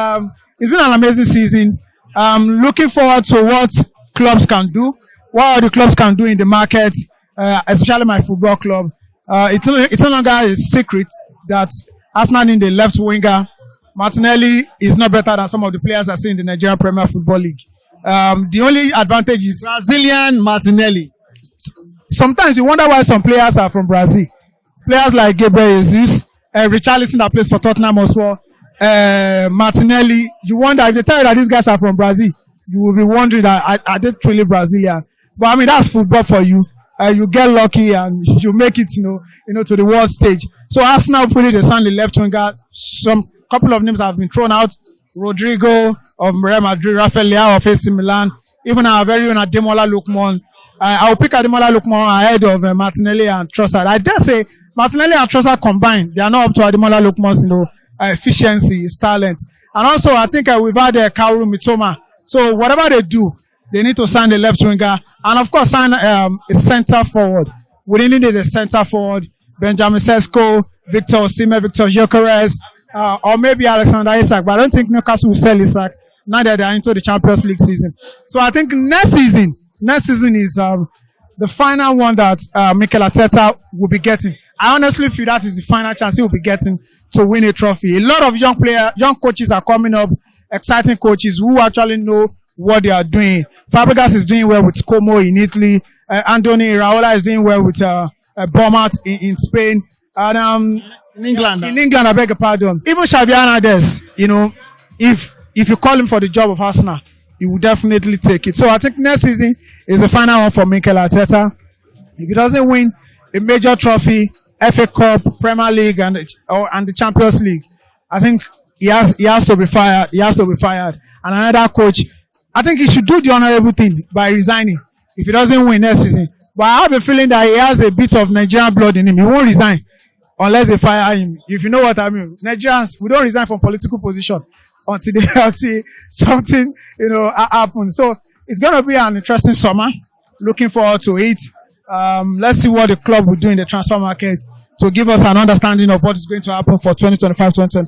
it's been an amazing season. Looking forward to what clubs can do, what the clubs can do in the market, especially my football club. It's no longer a secret that Arsenal need a left winger. Martinelli is not better than some of the players I see in the Nigerian Premier Football League. The only advantage is Brazilian Martinelli. Sometimes you wonder why some players are from Brazil. Players like Gabriel Jesus, Richarlison that plays for Tottenham as well. Martinelli, you wonder if they tell you that these guys are from Brazil, you will be wondering that are they truly Brazilian? But that's football for you. You get lucky and you make it, to the world stage. So Arsenal put it the left winger. Some couple of names have been thrown out. Rodrigo of Real Madrid, Rafael Leao of AC Milan, even our very own Ademola Lookman. I'll pick Ademola Lookman ahead of Martinelli and Trossard. I dare say Martinelli and Trossard combined, they are not up to Ademola Lookman's, efficiency, his talent. And also, I think we've had Kaoru Mitoma. So whatever they do, they need to sign the left winger. And of course, sign a center forward. We didn't need a center forward. Benjamin Sesko, Victor Osimhen, Victor Gyökeres, or maybe Alexander Isak. But I don't think Newcastle will sell Isak. now that they're into the Champions League season. So I think next season is the final one that Mikel Arteta will be getting. I honestly feel that is the final chance he will be getting to win a trophy. A lot of young coaches are coming up, exciting coaches who actually know what they are doing. Fabregas is doing well with Como in Italy. Andoni Iraola is doing well with Bournemouth in Spain. And in England, I beg your pardon. Even Xavi Hernandez, if you call him for the job of Arsenal, he will definitely take it. So I think next season is the final one for Mikel Arteta. If he doesn't win a major trophy, FA Cup, Premier League, and the Champions League, I think he has to be fired. He has to be fired. And another coach, I think he should do the honorable thing by resigning if he doesn't win next season. But I have a feeling that he has a bit of Nigerian blood in him. He won't resign unless they fire him. If you know what I mean. Nigerians, we don't resign from political position until something, happens. So it's going to be an interesting summer. Looking forward to it. Let's see what the club will do in the transfer market to give us an understanding of what is going to happen for 2025-2026.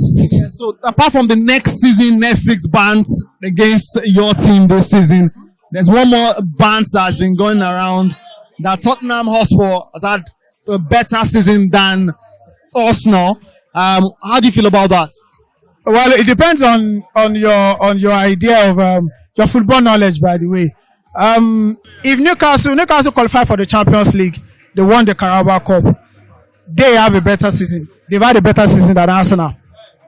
So apart from the next season Netflix bans against your team this season, there's one more ban that has been going around that Tottenham Hotspur has had a better season than Arsenal. How do you feel about that? Well, it depends on your idea of your football knowledge, by the way. If Newcastle qualify for the Champions League, they won the Carabao Cup. They have a better season. They've had a better season than Arsenal.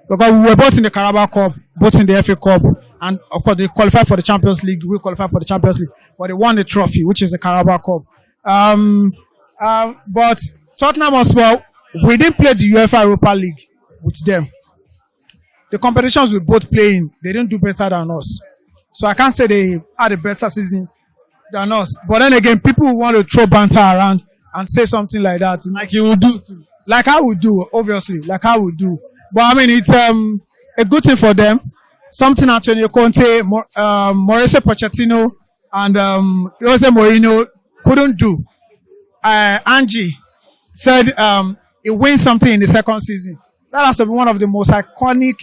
Because we were both in the Carabao Cup, both in the FA Cup, and of course they qualified for the Champions League. We qualified for the Champions League, but they won the trophy, which is the Carabao Cup. But Tottenham Hotspur, we didn't play the UEFA Europa League with them. The competitions we both play in, they didn't do better than us. So I can't say they had a better season than us. But then again, people want to throw banter around and say something like that. Like you would do too. Like I would do, obviously. Like I would do. But I mean, it's a good thing for them. Something Antonio Conte, Mauricio Pochettino, and Jose Mourinho couldn't do. Angie said he wins something in the second season. That has to be one of the most iconic,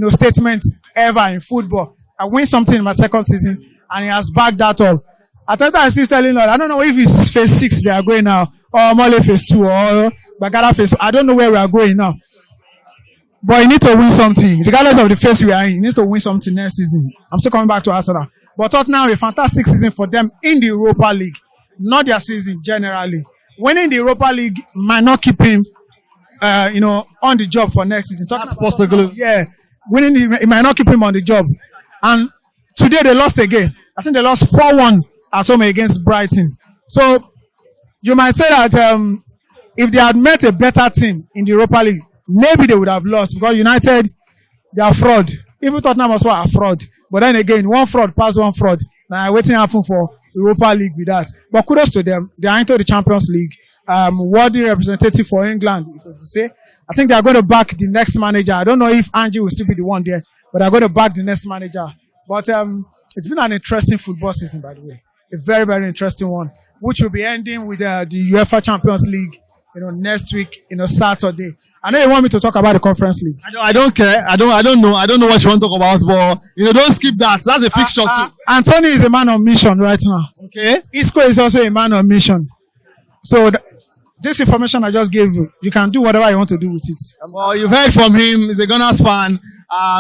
statements ever in football. I win something in my second season, and he has backed that up. Ateta is still telling us, I don't know if it's phase 6 they are going now, or Mole phase 2, or Bagada phase 2. I don't know where we are going now. But he needs to win something. Regardless of the phase we are in, he needs to win something next season. I'm still coming back to Arsenal. But Tottenham, a fantastic season for them in the Europa League. Not their season, generally. Winning the Europa League might not keep him, on the job for next season. That's possible. Yeah. Winning, it might not keep him on the job. And today they lost again. I think they lost 4-1 at home against Brighton. So you might say that if they had met a better team in the Europa League, maybe they would have lost because United, they are fraud. Even Tottenham as well are fraud. But then again, one fraud past one fraud. Now waiting to happen for Europa League with that. But kudos to them. They are into the Champions League. Worthy representative for England, if I say. I think they are going to back the next manager. I don't know if Angie will still be the one there, but they're going to back the next manager. But it's been an interesting football season, by the way. A very, very interesting one, which will be ending with the UEFA Champions League, next week, Saturday. I know you want me to talk about the Conference League. I don't care. I don't know what you want to talk about, but don't skip that. That's a fixture too. Anthony is a man on mission right now. Okay. Isco is also a man on mission. So this information I just gave you, you can do whatever you want to do with it. Well, you've heard from him. He's a Gunners fan.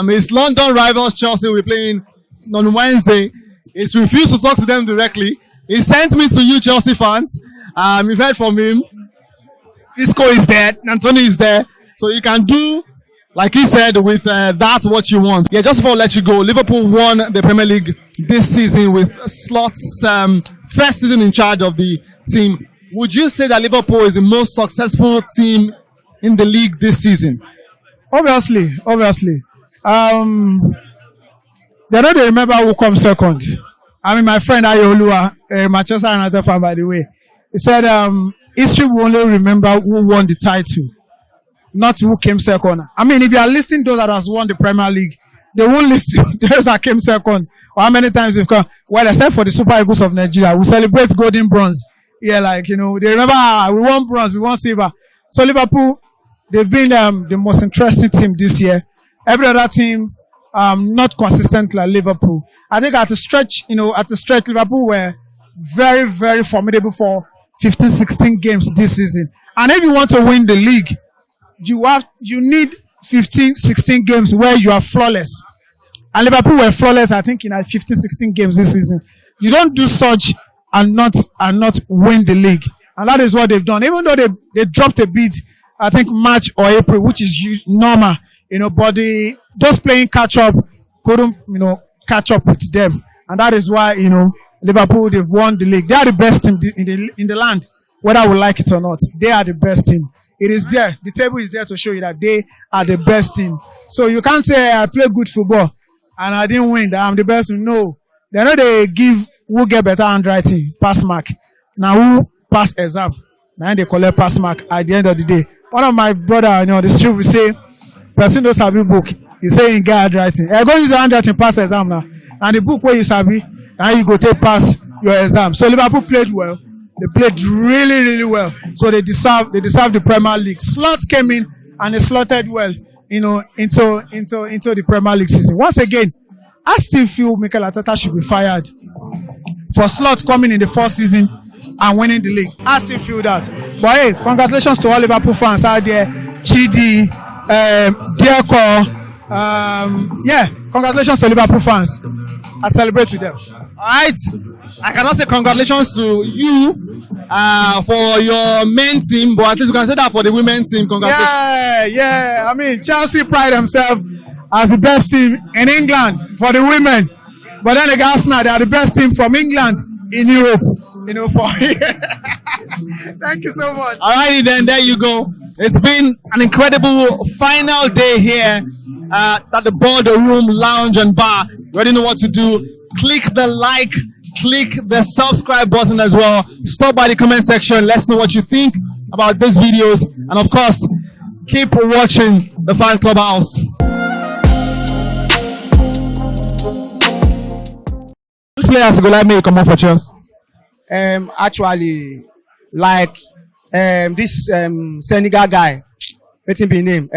His London rivals Chelsea will be playing on Wednesday. He's refused to talk to them directly. He sent me to you, Chelsea fans. You've heard from him. Isco is there. Anthony is there. So you can do, like he said, with that what you want. Yeah, just before I let you go, Liverpool won the Premier League this season with Slot's first season in charge of the team. Would you say that Liverpool is the most successful team in the league this season? Obviously. They don't remember who comes second. I mean, my friend Ayolua, Manchester United fan, by the way, he said history will only remember who won the title, not who came second. I mean, if you are listing those that has won the Premier League, they won't list those that came second. Or how many times we've come. Well, except for the Super Eagles of Nigeria, we celebrate golden bronze. Yeah, they remember we won bronze, we won silver. So Liverpool, they've been the most interesting team this year. Every other team not consistent like Liverpool. I think at the stretch, Liverpool were very, very formidable for 15, 16 games this season. And if you want to win the league, you need 15, 16 games where you are flawless. And Liverpool were flawless, I think, in 15, 16 games this season. You don't do such and not win the league. And that is what they've done. Even though they dropped a bit, I think March or April, which is normal, but those playing catch up couldn't, catch up with them. And that is why, Liverpool, they've won the league. They are the best team in the land, whether we like it or not. They are the best team. It is there. The table is there to show you that they are the best team. So you can't say I play good football and I didn't win, that I'm the best team. No. They know they give who get better handwriting, pass mark. Now who pass exam? Now they collect pass mark at the end of the day. One of my brother, the street will say, person knows Sabi book. He say in get handwriting. I go use your handwriting pass exam now. And the book where you Sabi, and you go take pass your exam. So Liverpool played well. They played really, really well. So they deserve the Premier League. Slot came in and they slotted well, into the Premier League season. Once again, I still feel Mikel Arteta should be fired for Slot coming in the first season and winning the league. I still feel that. But hey, congratulations to all Liverpool fans out there. Chidi, Diako, congratulations to Liverpool fans. I celebrate with them. All right. I cannot say congratulations to you for your men team, but at least we can say that for the women team. Congratulations. Yeah. I mean, Chelsea pride themselves as the best team in England for the women. But then the Arsenal, they are the best team from England in Europe. Thank you so much. All righty then, there you go. It's been an incredible final day here at the Boardroom Lounge and Bar. You already know what to do. Click the like, click the subscribe button as well. Stop by the comment section. Let's know what you think about these videos. And of course, keep watching the Fan Clubhouse. Which players go like me come on for Chelsea? Actually, like this Senegal guy, what's his name?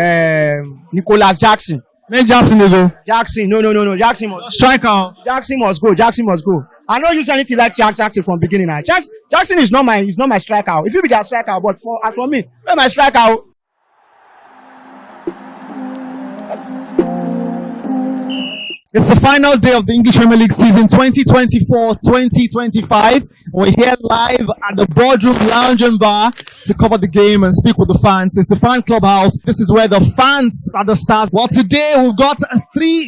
Nicholas Jackson. Name Jackson, they go. Jackson, no. Jackson must striker. Jackson must go. I don't use anything like Jackson from beginning. Jackson is not my striker. If you be that striker, but as for me, my striker. It's the final day of the English Premier League season 2024-2025. We're here live at the Boardroom Lounge and Bar to cover the game and speak with the fans. It's the Fan Clubhouse. This is where the fans are the stars. Well, today we've got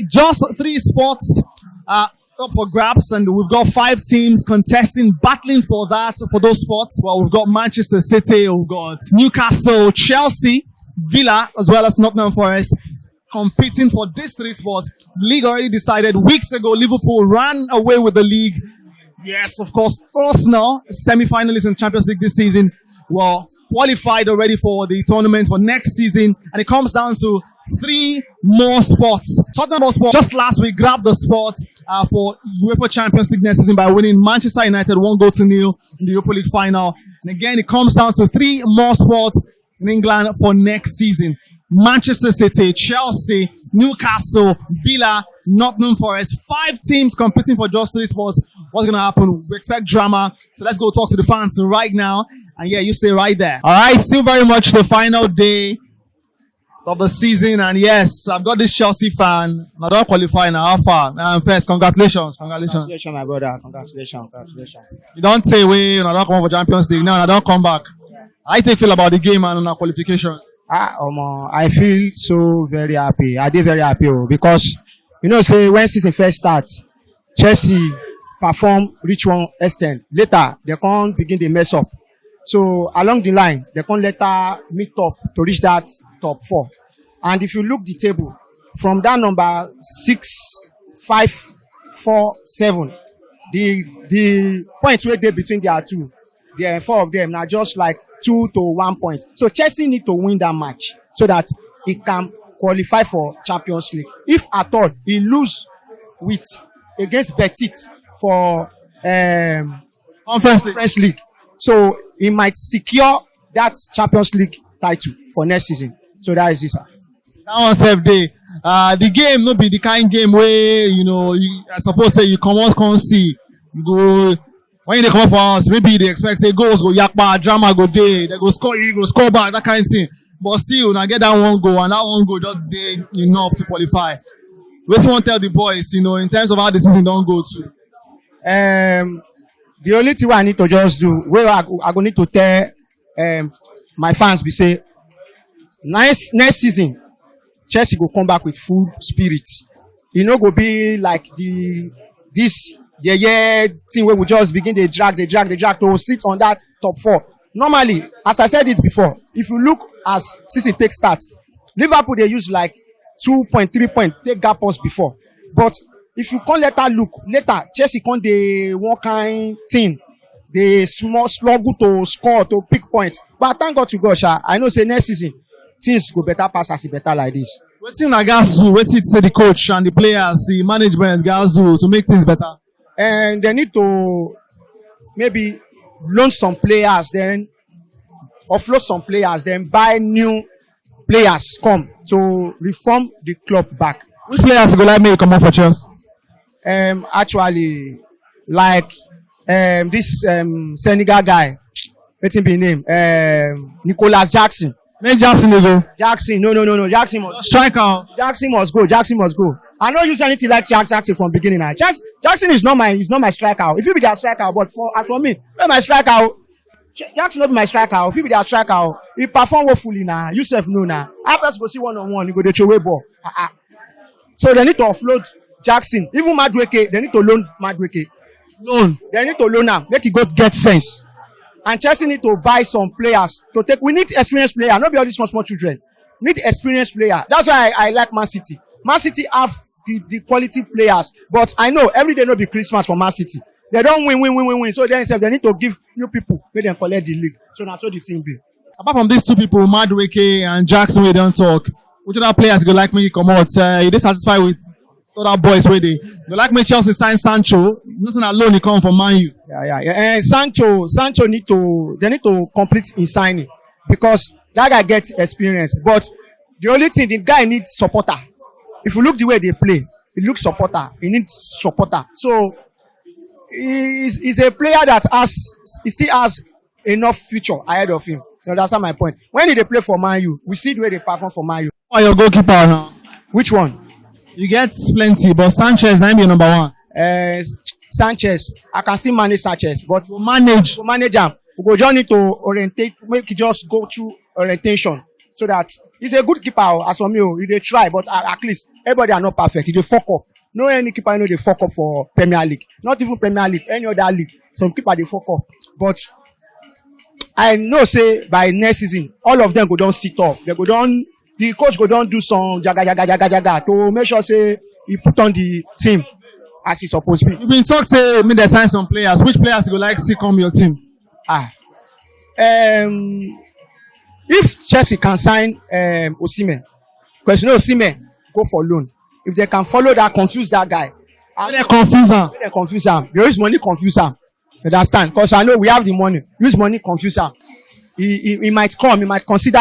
just three spots up for grabs, and we've got 5 teams contesting, battling for those spots. Well, we've got Manchester City, we've got Newcastle, Chelsea, Villa, as well as Nottingham Forest, competing for these 3 spots. The league already decided weeks ago. Liverpool ran away with the league. Yes, of course, Arsenal, semi-finalists in Champions League this season, were qualified already for the tournament for next season. And it comes down to 3 more spots. Tottenham Hotspur just last week grabbed the spot for UEFA Champions League next season by winning Manchester United 1-0 in the Europa League final. And again, it comes down to 3 more spots in England for next season. Manchester City, Chelsea, Newcastle, Villa, Nottingham Forest. 5 teams competing for just 3 spots. What's going to happen? We expect drama. So let's go talk to the fans right now. And yeah, you stay right there. All right, still very much the final day of the season. And yes, I've got this Chelsea fan. I don't qualify now. How far? First, congratulations. Congratulations, my brother. Congratulations. You don't say, I don't come up for Champions League. No, I don't come back. How do you feel about the game and our qualification? I feel so very happy. I did very happy because, say when season first starts, Chelsea perform reach one extent. Later, they can't begin to mess up. So along the line, they can't later meet up to reach that top 4. And if you look the table, from that number 6, 5, 4, 7, the points where they between their 2, there are 4 of them now just like 2 to 1 point. So Chelsea need to win that match so that it can qualify for Champions League. If at all he lose against Betis for Conference League, so he might secure that Champions League title for next season. So that is it, sir. That one save day. The game no be the kind game where I suppose say you come out can't see. You go when they come up for us, maybe they expect say goals go yakba, drama go day, they go score, you go score back, that kind of thing. But still, now get that one goal, and that one goal just dey enough to qualify. What you want to tell the boys, in terms of how the season don't go to? The only thing I need to just do, where I go need to tell my fans, be say, next season, Chelsea go come back with full spirit. You know, go be like this thing where we just begin they drag to sit on that top 4. Normally, as I said it before, if you look as season take start, Liverpool they use like 2.3 points take gap us before. But if you can't later Chelsea can't they one kind thing. They struggle to score, to pick points. But thank God to God, I know say next season things go better pass as it better like this. What's in Agazu? What's it say the coach and the players, the management, Gazu to make things better? And they need to maybe loan some players, then offload some players, then buy new players come to reform the club back. Which players go like me come on for Chelsea? Actually, like this Senegal guy, what's his name? Nicholas Jackson. Make Jackson go. Jackson, no. Jackson must striker. Jackson must go. I don't use anything like Jackson from beginning. Jackson is not my striker. If you be their striker, but as for me, my striker. Jackson not be my striker. If you be their striker, he perform woefully now. You self know now. After go see 1-on-1, you go the throw away ball. So they need to offload Jackson. Even Madueke, they need to loan Madueke. They need to loan him. Make it go get sense. And Chelsea need to buy some players to take. We need experienced players, not be all these small children. We need experienced players. That's why I like Man City. Man City have the quality players, but I know every day no be Christmas for Man City. They don't win. So they need to give new people make them collect the league. So that's what the team be. Apart from these two people, Madueke and Jackson, we don't talk. Which other players go like me come out? You dey satisfied with other boys where they like me Chelsea sign Sancho. Nothing alone he come from Man U. Yeah. Sancho need to complete in signing because that guy gets experience. But the only thing, the guy needs supporter. If you look the way they play, he looks supporter. He needs supporter. So he's a player that still has enough future ahead of him. You understand my point? When they play for Man U, we see the way they perform for Man U. Oh, your goalkeeper now. Which one? You get plenty, but Sanchez now be number 1. Sanchez, I can still manage Sanchez, but we'll manage him. We go just need to orientate, make it just go through orientation so that he's a good keeper. As for me, they try, but at least everybody are not perfect. They fuck up. No any keeper they fuck up for Premier League. Not even Premier League, any other league. Some keeper they fuck up. But I know say by next season, all of them go down sit up. They go down. The coach go down do some jaga to make sure say he put on the team as he supposed to be. You been talk say me they sign some players. Which players you go like see come your team? If Chelsea can sign Osimhen, because Osimhen go for loan. If they can follow that, confuse that guy. They confuse him. There is money, confuse him. You understand? Because I know we have the money. Use money, confuse him. He might come. He might consider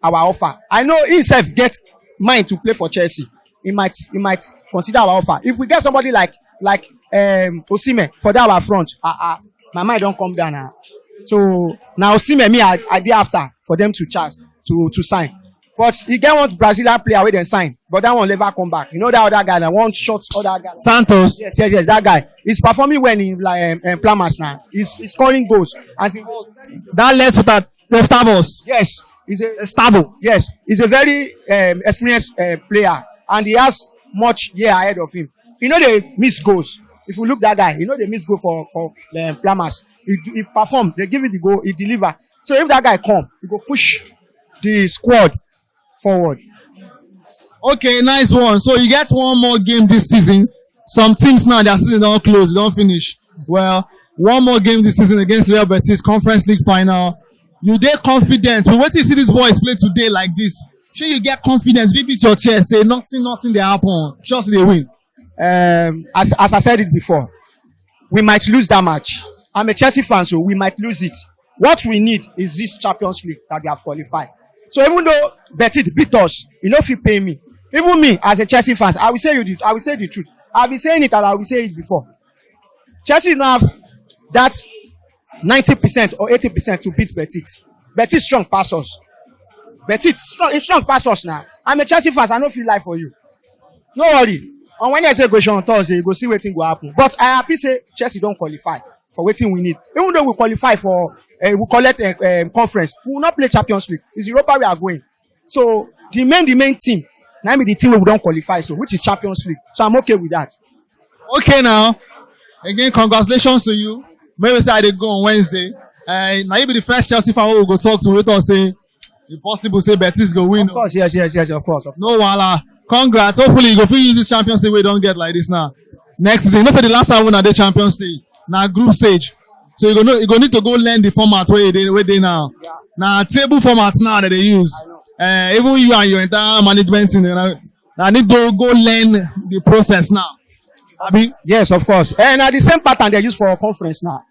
our offer. I know he himself get mind to play for Chelsea. He might consider our offer. If we get somebody like Osimhen for that our front, my mind don't come down now. So now Osimhen me I did after for them to charge to sign. But he get one Brazilian player where they sign, but that one never come back. You know that other guy that one shot other guy. Santos. Yes, that guy. He's performing well in Plamas now. He's scoring goals. That led to that the Stavos. Yes, he's a Stavo. Yes, he's a very experienced player, and he has much year ahead of him. You know they miss goals. If you look that guy, you know they miss goal for Plamas. He perform. They give it the goal. He deliver. So if that guy come, he go push the squad forward. Okay, nice one. So you get one more game this season. Some teams now their season don't close, don't finish. Well, one more game this season against Real Betis, Conference League final. You dey confident. We wait to see these boys play today like this. Sure you get confidence. We beat your chest. Say nothing they happen. Just they win. As I said it before, we might lose that match. I'm a Chelsea fan, so we might lose it. What we need is this Champions League that we have qualified. So even though Betis beat us, you know if you pay me, Even me, as a Chelsea fan, I will say you this. I will say the truth. I've been saying it and I will say it before. Chelsea don't have that 90% or 80% to beat Betis. Betis strong pass us. Betis strong pass us now. I'm a Chelsea fan. I don't feel like for you. No worry. On Wednesday go show on Thursday, you go see wetin go happen. But I happy say Chelsea don't qualify for wetin we need. Even though we qualify for we collect conference, we will not play Champions League. It's Europa we are going. So the main team, now be the team we don't qualify, so which is Champions League. So I'm okay with that. Okay now. Again, congratulations to you. Maybe say I did go on Wednesday. Now you be the first Chelsea fan who will go talk to we thought say if possible say Betis go win. Of course, yes, of course. No wala. Congrats. Hopefully you go fit use this Champions League we don't get like this now. Next season. You know say the last time we had the Champions League. Now group stage. So you go need to go learn the format where they now. Yeah. Now table formats now that they use. Even you and your entire management team now need to go learn the process now. Abi? Yes, of course. And the same pattern they use for a conference now.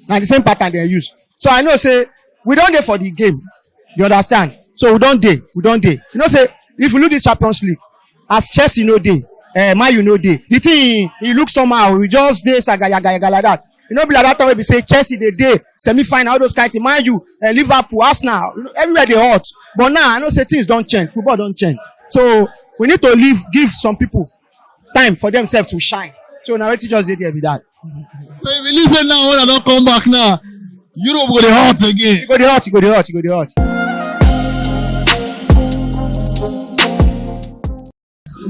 Now the same pattern they use. So I know say we don't dey for the game. You understand? So we don't dey. You know say if we lose this Champions League, as Chelsea no dey, Man U no dey. The thing he look somehow. We just dey saga like that. You know, be like that time we say Chelsea they day semi-final, all those kinds of Man U, Liverpool, Arsenal, everywhere they hot. But now I know say things don't change. Football don't change. So we need to give some people time for themselves to shine. So now let's just say there with that. So if you listen now, when I don't come back now, Europe go the hot again. You go the hot.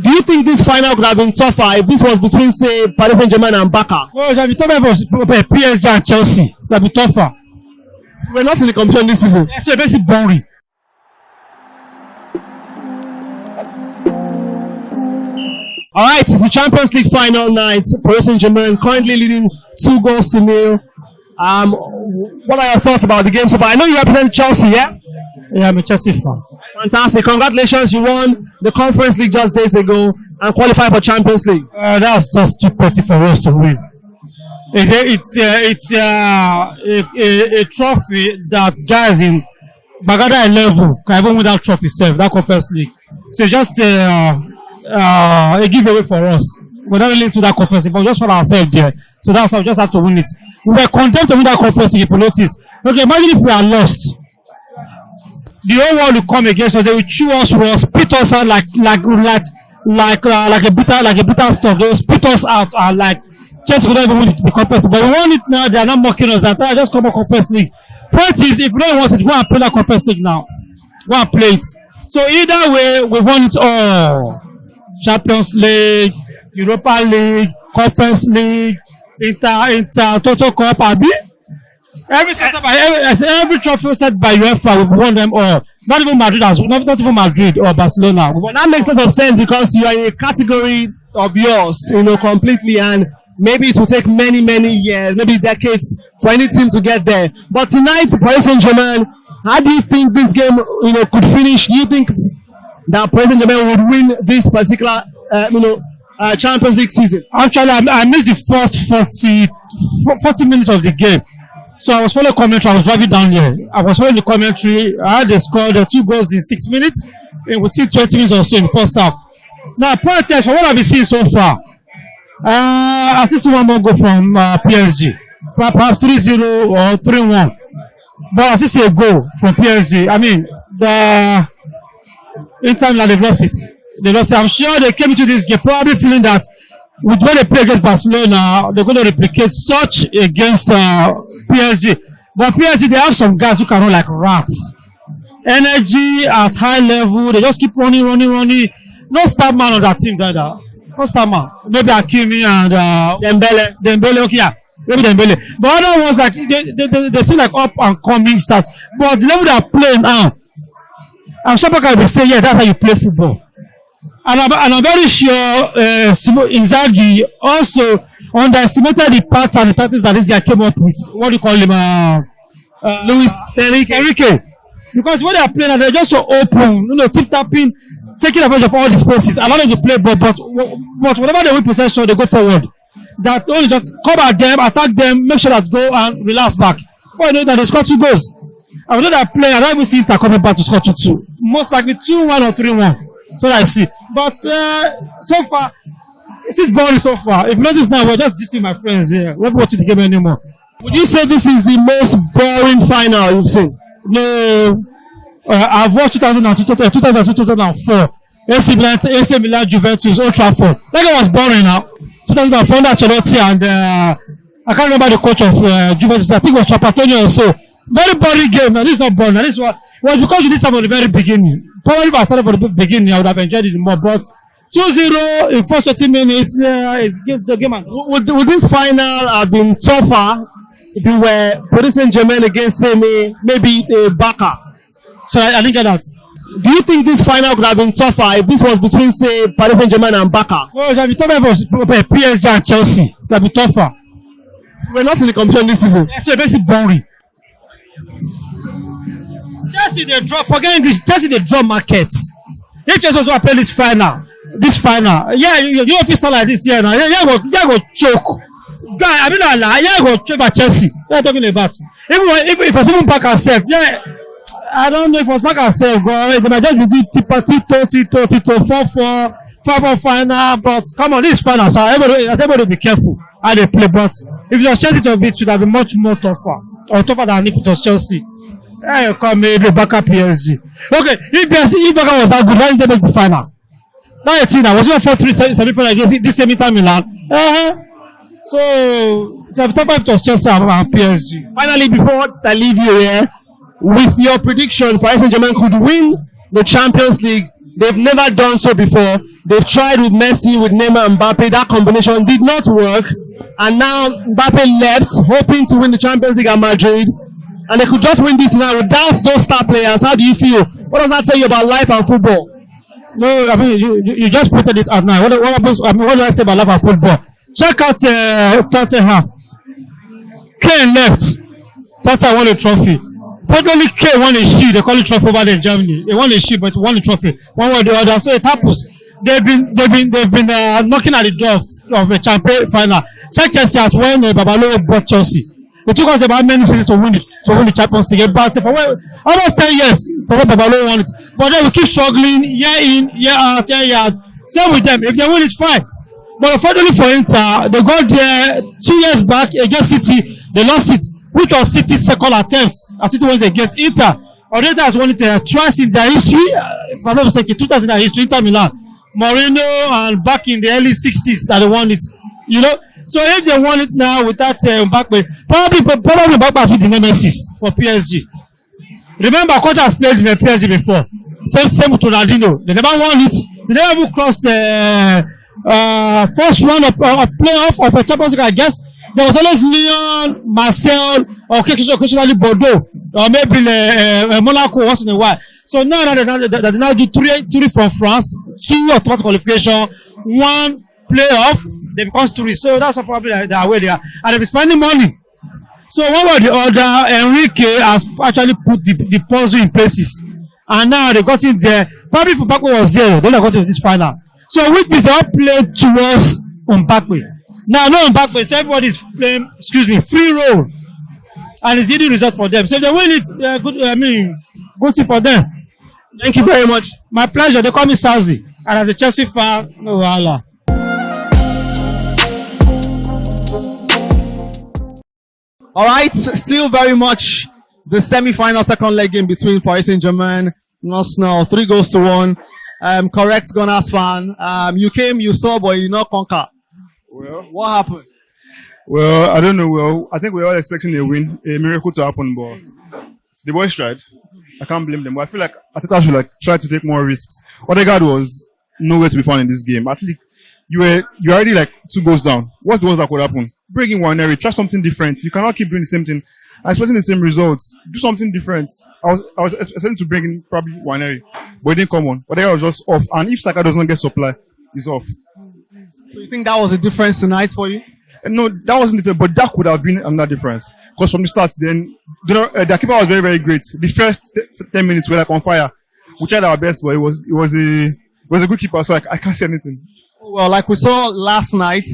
Do you think this final could have been tougher if this was between, say, Paris Saint-Germain and Barca? Oh, it would have been tougher for PSG and Chelsea. It would have been tougher. We're not in the competition this season. Yeah, so it makes it boring. All right, it's the Champions League final night. Paris Saint-Germain currently leading 2-0. What are your thoughts about the game so far? I know you represent Chelsea, yeah? Yeah, I'm a Chelsea fan. Fantastic. Congratulations. You won the Conference League just days ago and qualified for Champions League. That's just too petty for us to win. It's a trophy that guys in Bagada level can even win that trophy itself, that Conference League. So it's just a giveaway for us. We're not really into that Conference League, but just for ourselves there. So that's why we just have to win it. We were condemned to win that Conference League if you notice. Okay, imagine if we are lost. The whole world will come against us. They will chew us raw, spit us out like a bitter stuff. They will spit us out and like Chelsea could not even win the Conference League. But we want it now. They are not mocking us. That just come on Conference League. Point is, if you don't want it, go and play that Conference League now. Go and play it. So either way, we won it all. Champions League, Europa League, Conference League, Inter, Total Cup, Abi. Every trophy set by UEFA, we've won them all. Not even Madrid or Barcelona. But that makes a lot of sense because you are in a category of yours, completely, and maybe it will take many years, maybe decades for any team to get there. But tonight, Paris Saint-Germain, how do you think this game, could finish? Do you think that Paris Saint-Germain would win this particular, Champions League season? Actually, I missed the first 40 minutes of the game. So I was following commentary. I was driving down here. I was following the commentary. I had scored 2 goals in 6 minutes. And we see 20 minutes or so in the first half. Now, point is, for what I've been seeing so far, I still see one more goal from PSG. Perhaps 3-0 or 3-1. But I still see a goal from PSG. I mean, the Inter Milan, they've lost it. I'm sure they came into this game probably feeling that with when they play against Barcelona, they're going to replicate such against PSG. But PSG, they have some guys who can run like rats. Energy at high level. They just keep running. No star man on that team, Dada. No star man. Maybe Hakimi and Dembele. Okay, yeah. Maybe Dembele. But other ones, like they seem like up and coming stars. But the level they are playing now, I'm sure people will say, yeah, that's how you play football. And I'm very sure Inzaghi also underestimated the parts and the tactics that this guy came up with. What do you call him? Luis Enrique. Because when they are playing, they're just so open, tip-tapping, taking advantage of all the spaces, allowing them to play ball, but whenever they win possession, they go forward. That only just come at them, attack them, make sure that go and relax back. Before you know that they score 2 goals. I know that player, I don't even see Inter coming back to score 2-2. Most likely 2-1 or 3-1. So I see. But so far, this is boring so far. If you notice now, we're just dissing my friends here. We're not watching the game anymore. Would you say this is the most boring final you've seen? No. I've watched 2002, 2004. AC Milan, Juventus, Old Trafford. That game was boring now. 2004, Ancelotti and I can't remember the coach of Juventus. I think it was Trapattoni or so. Very boring game. Now this is not boring. Now this was because you did some at the very beginning. Probably if I started from the beginning, I would have enjoyed it more. But 2-0 in first 30 minutes, the game. Would this final have been tougher if you were Paris Saint-Germain against, say, maybe Barca? So I didn't get that. Do you think this final could have been tougher if this was between, say, Paris Saint-Germain and Barca? Oh, it would have been tougher for PSG and Chelsea. It would have been tougher. We're not in the competition this season. Yeah, so it makes it boring. Chelsea, they draw. Forget English. Chelsea, they draw markets. If Chelsea was going to play this final, you don't feel like this here now. Yeah, go choke. Guy, I mean, yeah, go choke by Chelsea. What are you talking about? If it was even back ourselves, yeah. I don't know if it was back ourselves, but they might just be doing Tito, 4-4, 5-4 final. But come on, this is final, so everybody will be careful how they play. But if it was Chelsea, it should have been much more tougher, or tougher than if it was Chelsea. Yeah, you come maybe back up PSG. Okay, if Barca was that good, why didn't they make the final? Now you see, was it 4-3 semi-final against this same Inter Milan? So the top 5 was Chelsea and PSG. Finally, before I leave you here, with your prediction, Paris Saint-Germain could win the Champions League. They've never done so before. They've tried with Messi, with Neymar and Mbappe. That combination did not work. And now Mbappe left, hoping to win the Champions League at Madrid. And they could just win this now without those star players. How do you feel? What does that tell you about life and football? No, I mean, you just put it out now. What happens? I mean, what do I say about life and football? Check out Tottenham. Kane left. Tottenham won a trophy. Fortunately, Kane won a shield. They call it trophy over there in Germany. They won a shield, but won a trophy. One way or the other. So it happens. They've been knocking at the door of a champion final. Check Chelsea out when Babalo bought Chelsea. It took us about many seasons to win the Champions League. But for almost 10 years for what Babalo won it. But then we keep struggling year in, year out, year out. Same with them. If they win it, fine. But unfortunately for Inter, they got there 2 years back against City. They lost it, which was City's second attempt. As City won it against Inter. Or Inter has won it twice in their history. If I'm not mistaken, 2 times in their history, Inter Milan. Mourinho and back in the early 60s that they won it. You know? So if they won it now with that Mbappe, probably Mbappe has been the nemesis for PSG. Remember, coach has played in the PSG before. Same with Ronaldinho. They never won it. They never even crossed the first round of playoff of a Champions League. I guess there was always Lyon, Marseille, or occasionally Bordeaux, or maybe Monaco once in a while. So now they now do three from France, 2 automatic qualification, 1 playoff. They become 3. So that's probably the way they are. And they've been spending money. So one way or the other, Enrique has actually put the puzzle in places. And now they got in there. Probably if Mbappe was 0, then they got to this final. So which means they all played towards Mbappe. Now no Mbappe, so everybody is playing, free roll. And it's easy result for them. So if they win it, good thing for them. Thank you very much. My pleasure. They call me Sazi. And as a Chelsea fan, no wahala. All right, still very much the semi-final second leg game between Paris Saint-Germain and Arsenal. 3-1. Correct, Gunners fan. You came, you saw, but you did not conquer. Well, what happened? Well, I don't know. Well, I think we were all expecting a win, a miracle to happen, but the boys tried. I can't blame them. But I feel like Ateta should try to take more risks. Odegaard was nowhere to be found in this game. At least you're already 2 goals down. What's the worst that could happen? Bring in Waneri, try something different. You cannot keep doing the same thing. I'm expecting the same results. Do something different. I was expecting to bring in probably Waneri, but it didn't come on. Odegaard was just off. And if Saka doesn't get supply, he's off. So you think that was a difference tonight for you? No, that wasn't different, but that could have been another difference. Because from the start, then the keeper was very, very great. The first 10 minutes were on fire. We tried our best, but it was a good keeper, so I can't say anything. Well, like we saw last night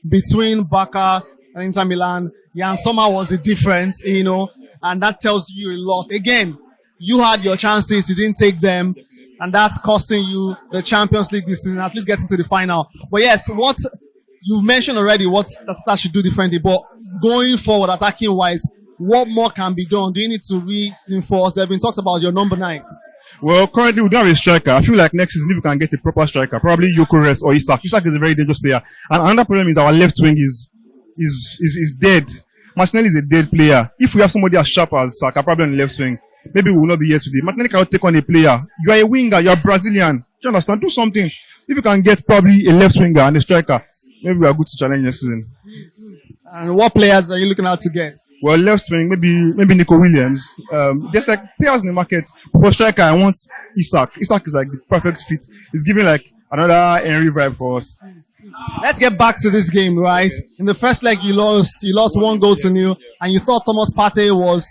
between Barca and Inter Milan, Jan Sommer was a difference, and that tells you a lot. Again, you had your chances, you didn't take them. and that's costing you the Champions League this season, at least getting to the final. But yes, what you mentioned already, what that should do differently. But going forward, attacking wise, what more can be done? Do you need to reinforce? There have been talks about your number 9. Well, currently we don't have a striker. I feel like next season if we can get a proper striker, probably Gyökeres or Isak. Isak is a very dangerous player. And another problem is our left wing is dead. Martinelli is a dead player. If we have somebody as sharp as Saka, probably on the left wing, maybe we will not be here today. Martinelli cannot take on a player. You are a winger. You are Brazilian. Do you understand? Do something. If you can get probably a left winger and a striker, maybe we are good to challenge next season. And what players are you looking at to get? Well, left wing, maybe Nico Williams. There's like players in the market. For striker, I want Isak. Isak is like the perfect fit. He's giving like another Henry vibe for us. Let's get back to this game, right? In the first leg, you lost 1-0, and you thought Thomas Partey was,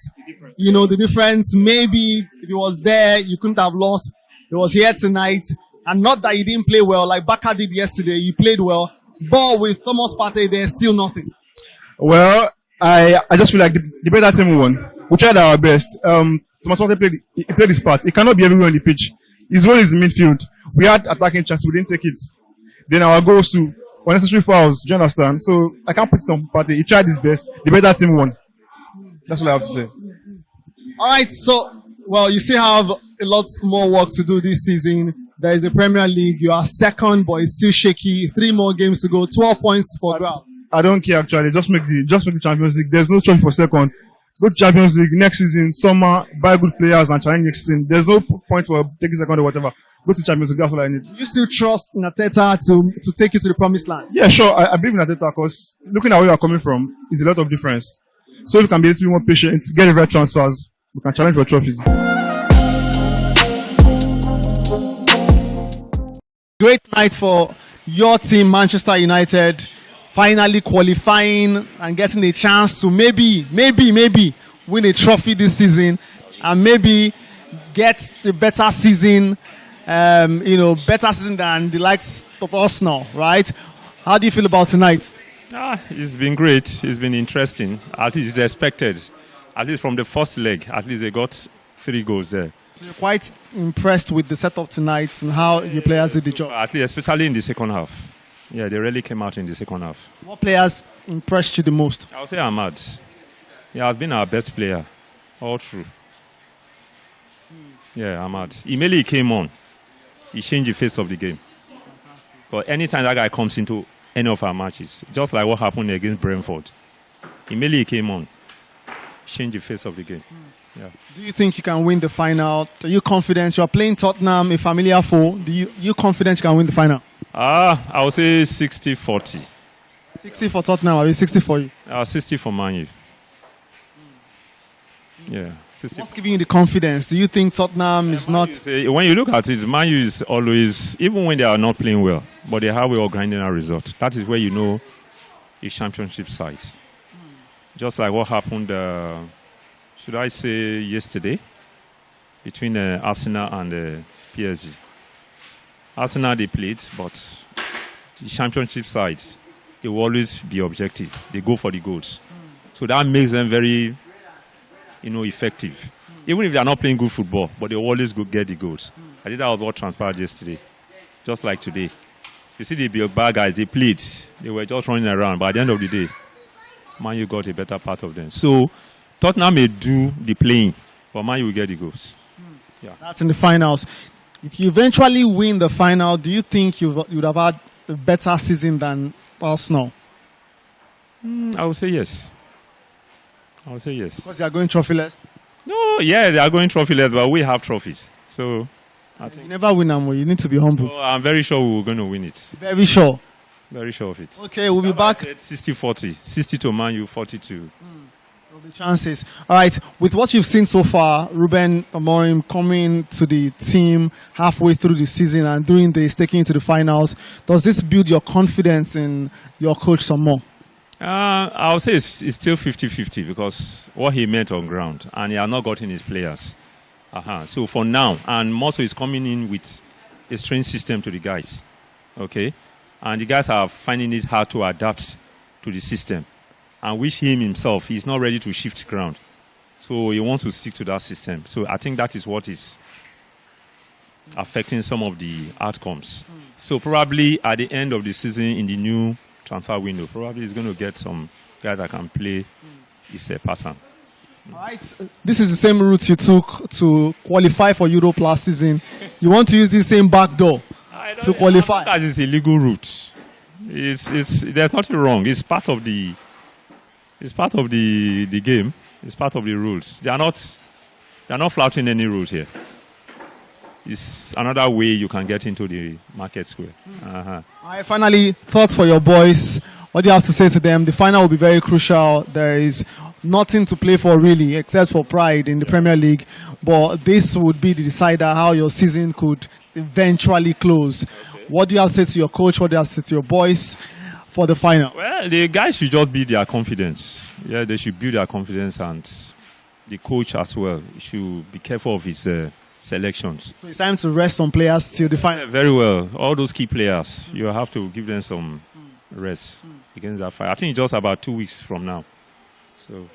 the difference. Maybe if he was there, you couldn't have lost. He was here tonight, and not that he didn't play well, like Baka did yesterday. He played well, but with Thomas Partey, there's still nothing. Well, I just feel like the better team won. We tried our best. Thomas Partey played his part. He cannot be everywhere on the pitch. His role is in midfield. We had attacking chances, we didn't take it. Then our goals to unnecessary fouls. Do you understand? So I can't put it on Partey. He tried his best. The better team won. That's what I have to say. All right. So, well, you still have a lot more work to do this season. There is a Premier League. You are second, but it's still shaky. 3 more games to go. 12 points for grab. I don't care actually. Just make the Champions League. There's no trophy for second. Go to Champions League next season, summer, buy good players and challenge next season. There's no point for taking second or whatever. Go to Champions League, that's all I need. You still trust Nateta to take you to the promised land? Yeah, sure. I believe in Nateta because looking at where you're coming from is a lot of difference. So if you can be a little bit more patient, get the right transfers, we can challenge for trophies. Great night for your team, Manchester United. Finally qualifying and getting a chance to maybe win a trophy this season and maybe get the better season, better season than the likes of Arsenal, right? How do you feel about tonight? It's been great. It's been interesting. At least it's expected. At least from the first leg, at least they got 3 goals there. So you're quite impressed with the setup tonight and how the players did the job? At least, especially in the second half. Yeah, they really came out in the second half. What players impressed you the most? I would say Ahmad. He has been our best player all through. Yeah, Ahmad. Immediately he came on, he changed the face of the game. But anytime that guy comes into any of our matches, just like what happened against Brentford, immediately he came on, changed the face of the game. Yeah. Do you think you can win the final? Are you confident? You are playing Tottenham, a familiar foe. You confident you can win the final? I would say 60-40. 60 for Tottenham, or 60 for you? 60 for Man U. Yeah. 60. What's giving you the confidence? Do you think Tottenham is not... When you look at it, Man U is always, even when they are not playing well, but they have a way of grinding a result. That is where you know a championship side. Just like what happened, should I say yesterday, between Arsenal and PSG. Arsenal, they played, but the championship side, they will always be objective. They go for the goals. So that makes them very, effective. Even if they are not playing good football, but they always go get the goals. I think that was what transpired yesterday. Just like today. You see the bad guys, they played. They were just running around. But at the end of the day, Man U got a better part of them. So Tottenham may do the playing, but Man U will get the goals. Yeah. That's in the finals. If you eventually win the final, do you think you would have had a better season than Arsenal? I would say yes. Because they are going trophyless? No, yeah, they are going trophyless, but we have trophies. So, I think... You never win them, you need to be humble. So I'm very sure we're going to win it. Very sure? Very sure of it. Okay, we'll be back. 60-40. 60 to Man U, 42. The chances. All right, with what you've seen so far, Ruben Amorim coming to the team halfway through the season and doing this, taking it to the finals, does this build your confidence in your coach some more? I would say it's still 50-50 because what he meant on ground, and he has not gotten his players. So for now, and Mosso is coming in with a strange system to the guys. Okay? And the guys are finding it hard to adapt to the system. And which him himself, he's not ready to shift ground. So he wants to stick to that system. So I think that is what is affecting some of the outcomes. So probably at the end of the season in the new transfer window, probably he's going to get some guys that can play his pattern. All right. This is the same route you took to qualify for Europe last season. You want to use the same back door to qualify? As it's a legal route. There's nothing wrong. It's part of the game. It's part of the rules. They are not flouting any rules here. It's another way you can get into the market square. All right, finally, thoughts for your boys. What do you have to say to them? The final will be very crucial. There is nothing to play for really, except for pride in the Premier League. But this would be the decider how your season could eventually close. Okay. What do you have to say to your coach? What do you have to say to your boys for the final? Well, the guys should just build their confidence. Yeah, they should build their confidence, and the coach as well should be careful of his selections. So it's time to rest some players till the final. Yeah, very well. All those key players, you have to give them some rest against that fight. I think it's just about 2 weeks from now. So,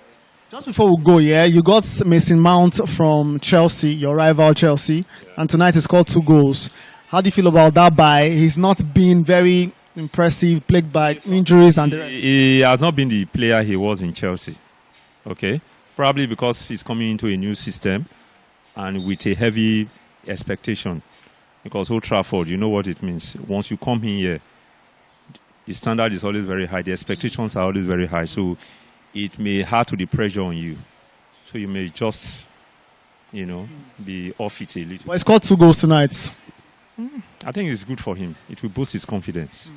just before we go, you got Mason Mount from Chelsea, your rival Chelsea, and tonight he scored 2 goals. How do you feel about that buy? He's not been very impressive, plagued by injuries and the rest. He has not been the player he was in Chelsea. Okay, probably because he's coming into a new system and with a heavy expectation. Because Old Trafford, you know what it means. Once you come in here, the standard is always very high. The expectations are always very high. So it may add to the pressure on you. So you may just, be off it a little. But he scored 2 goals tonight. I think it's good for him. It will boost his confidence.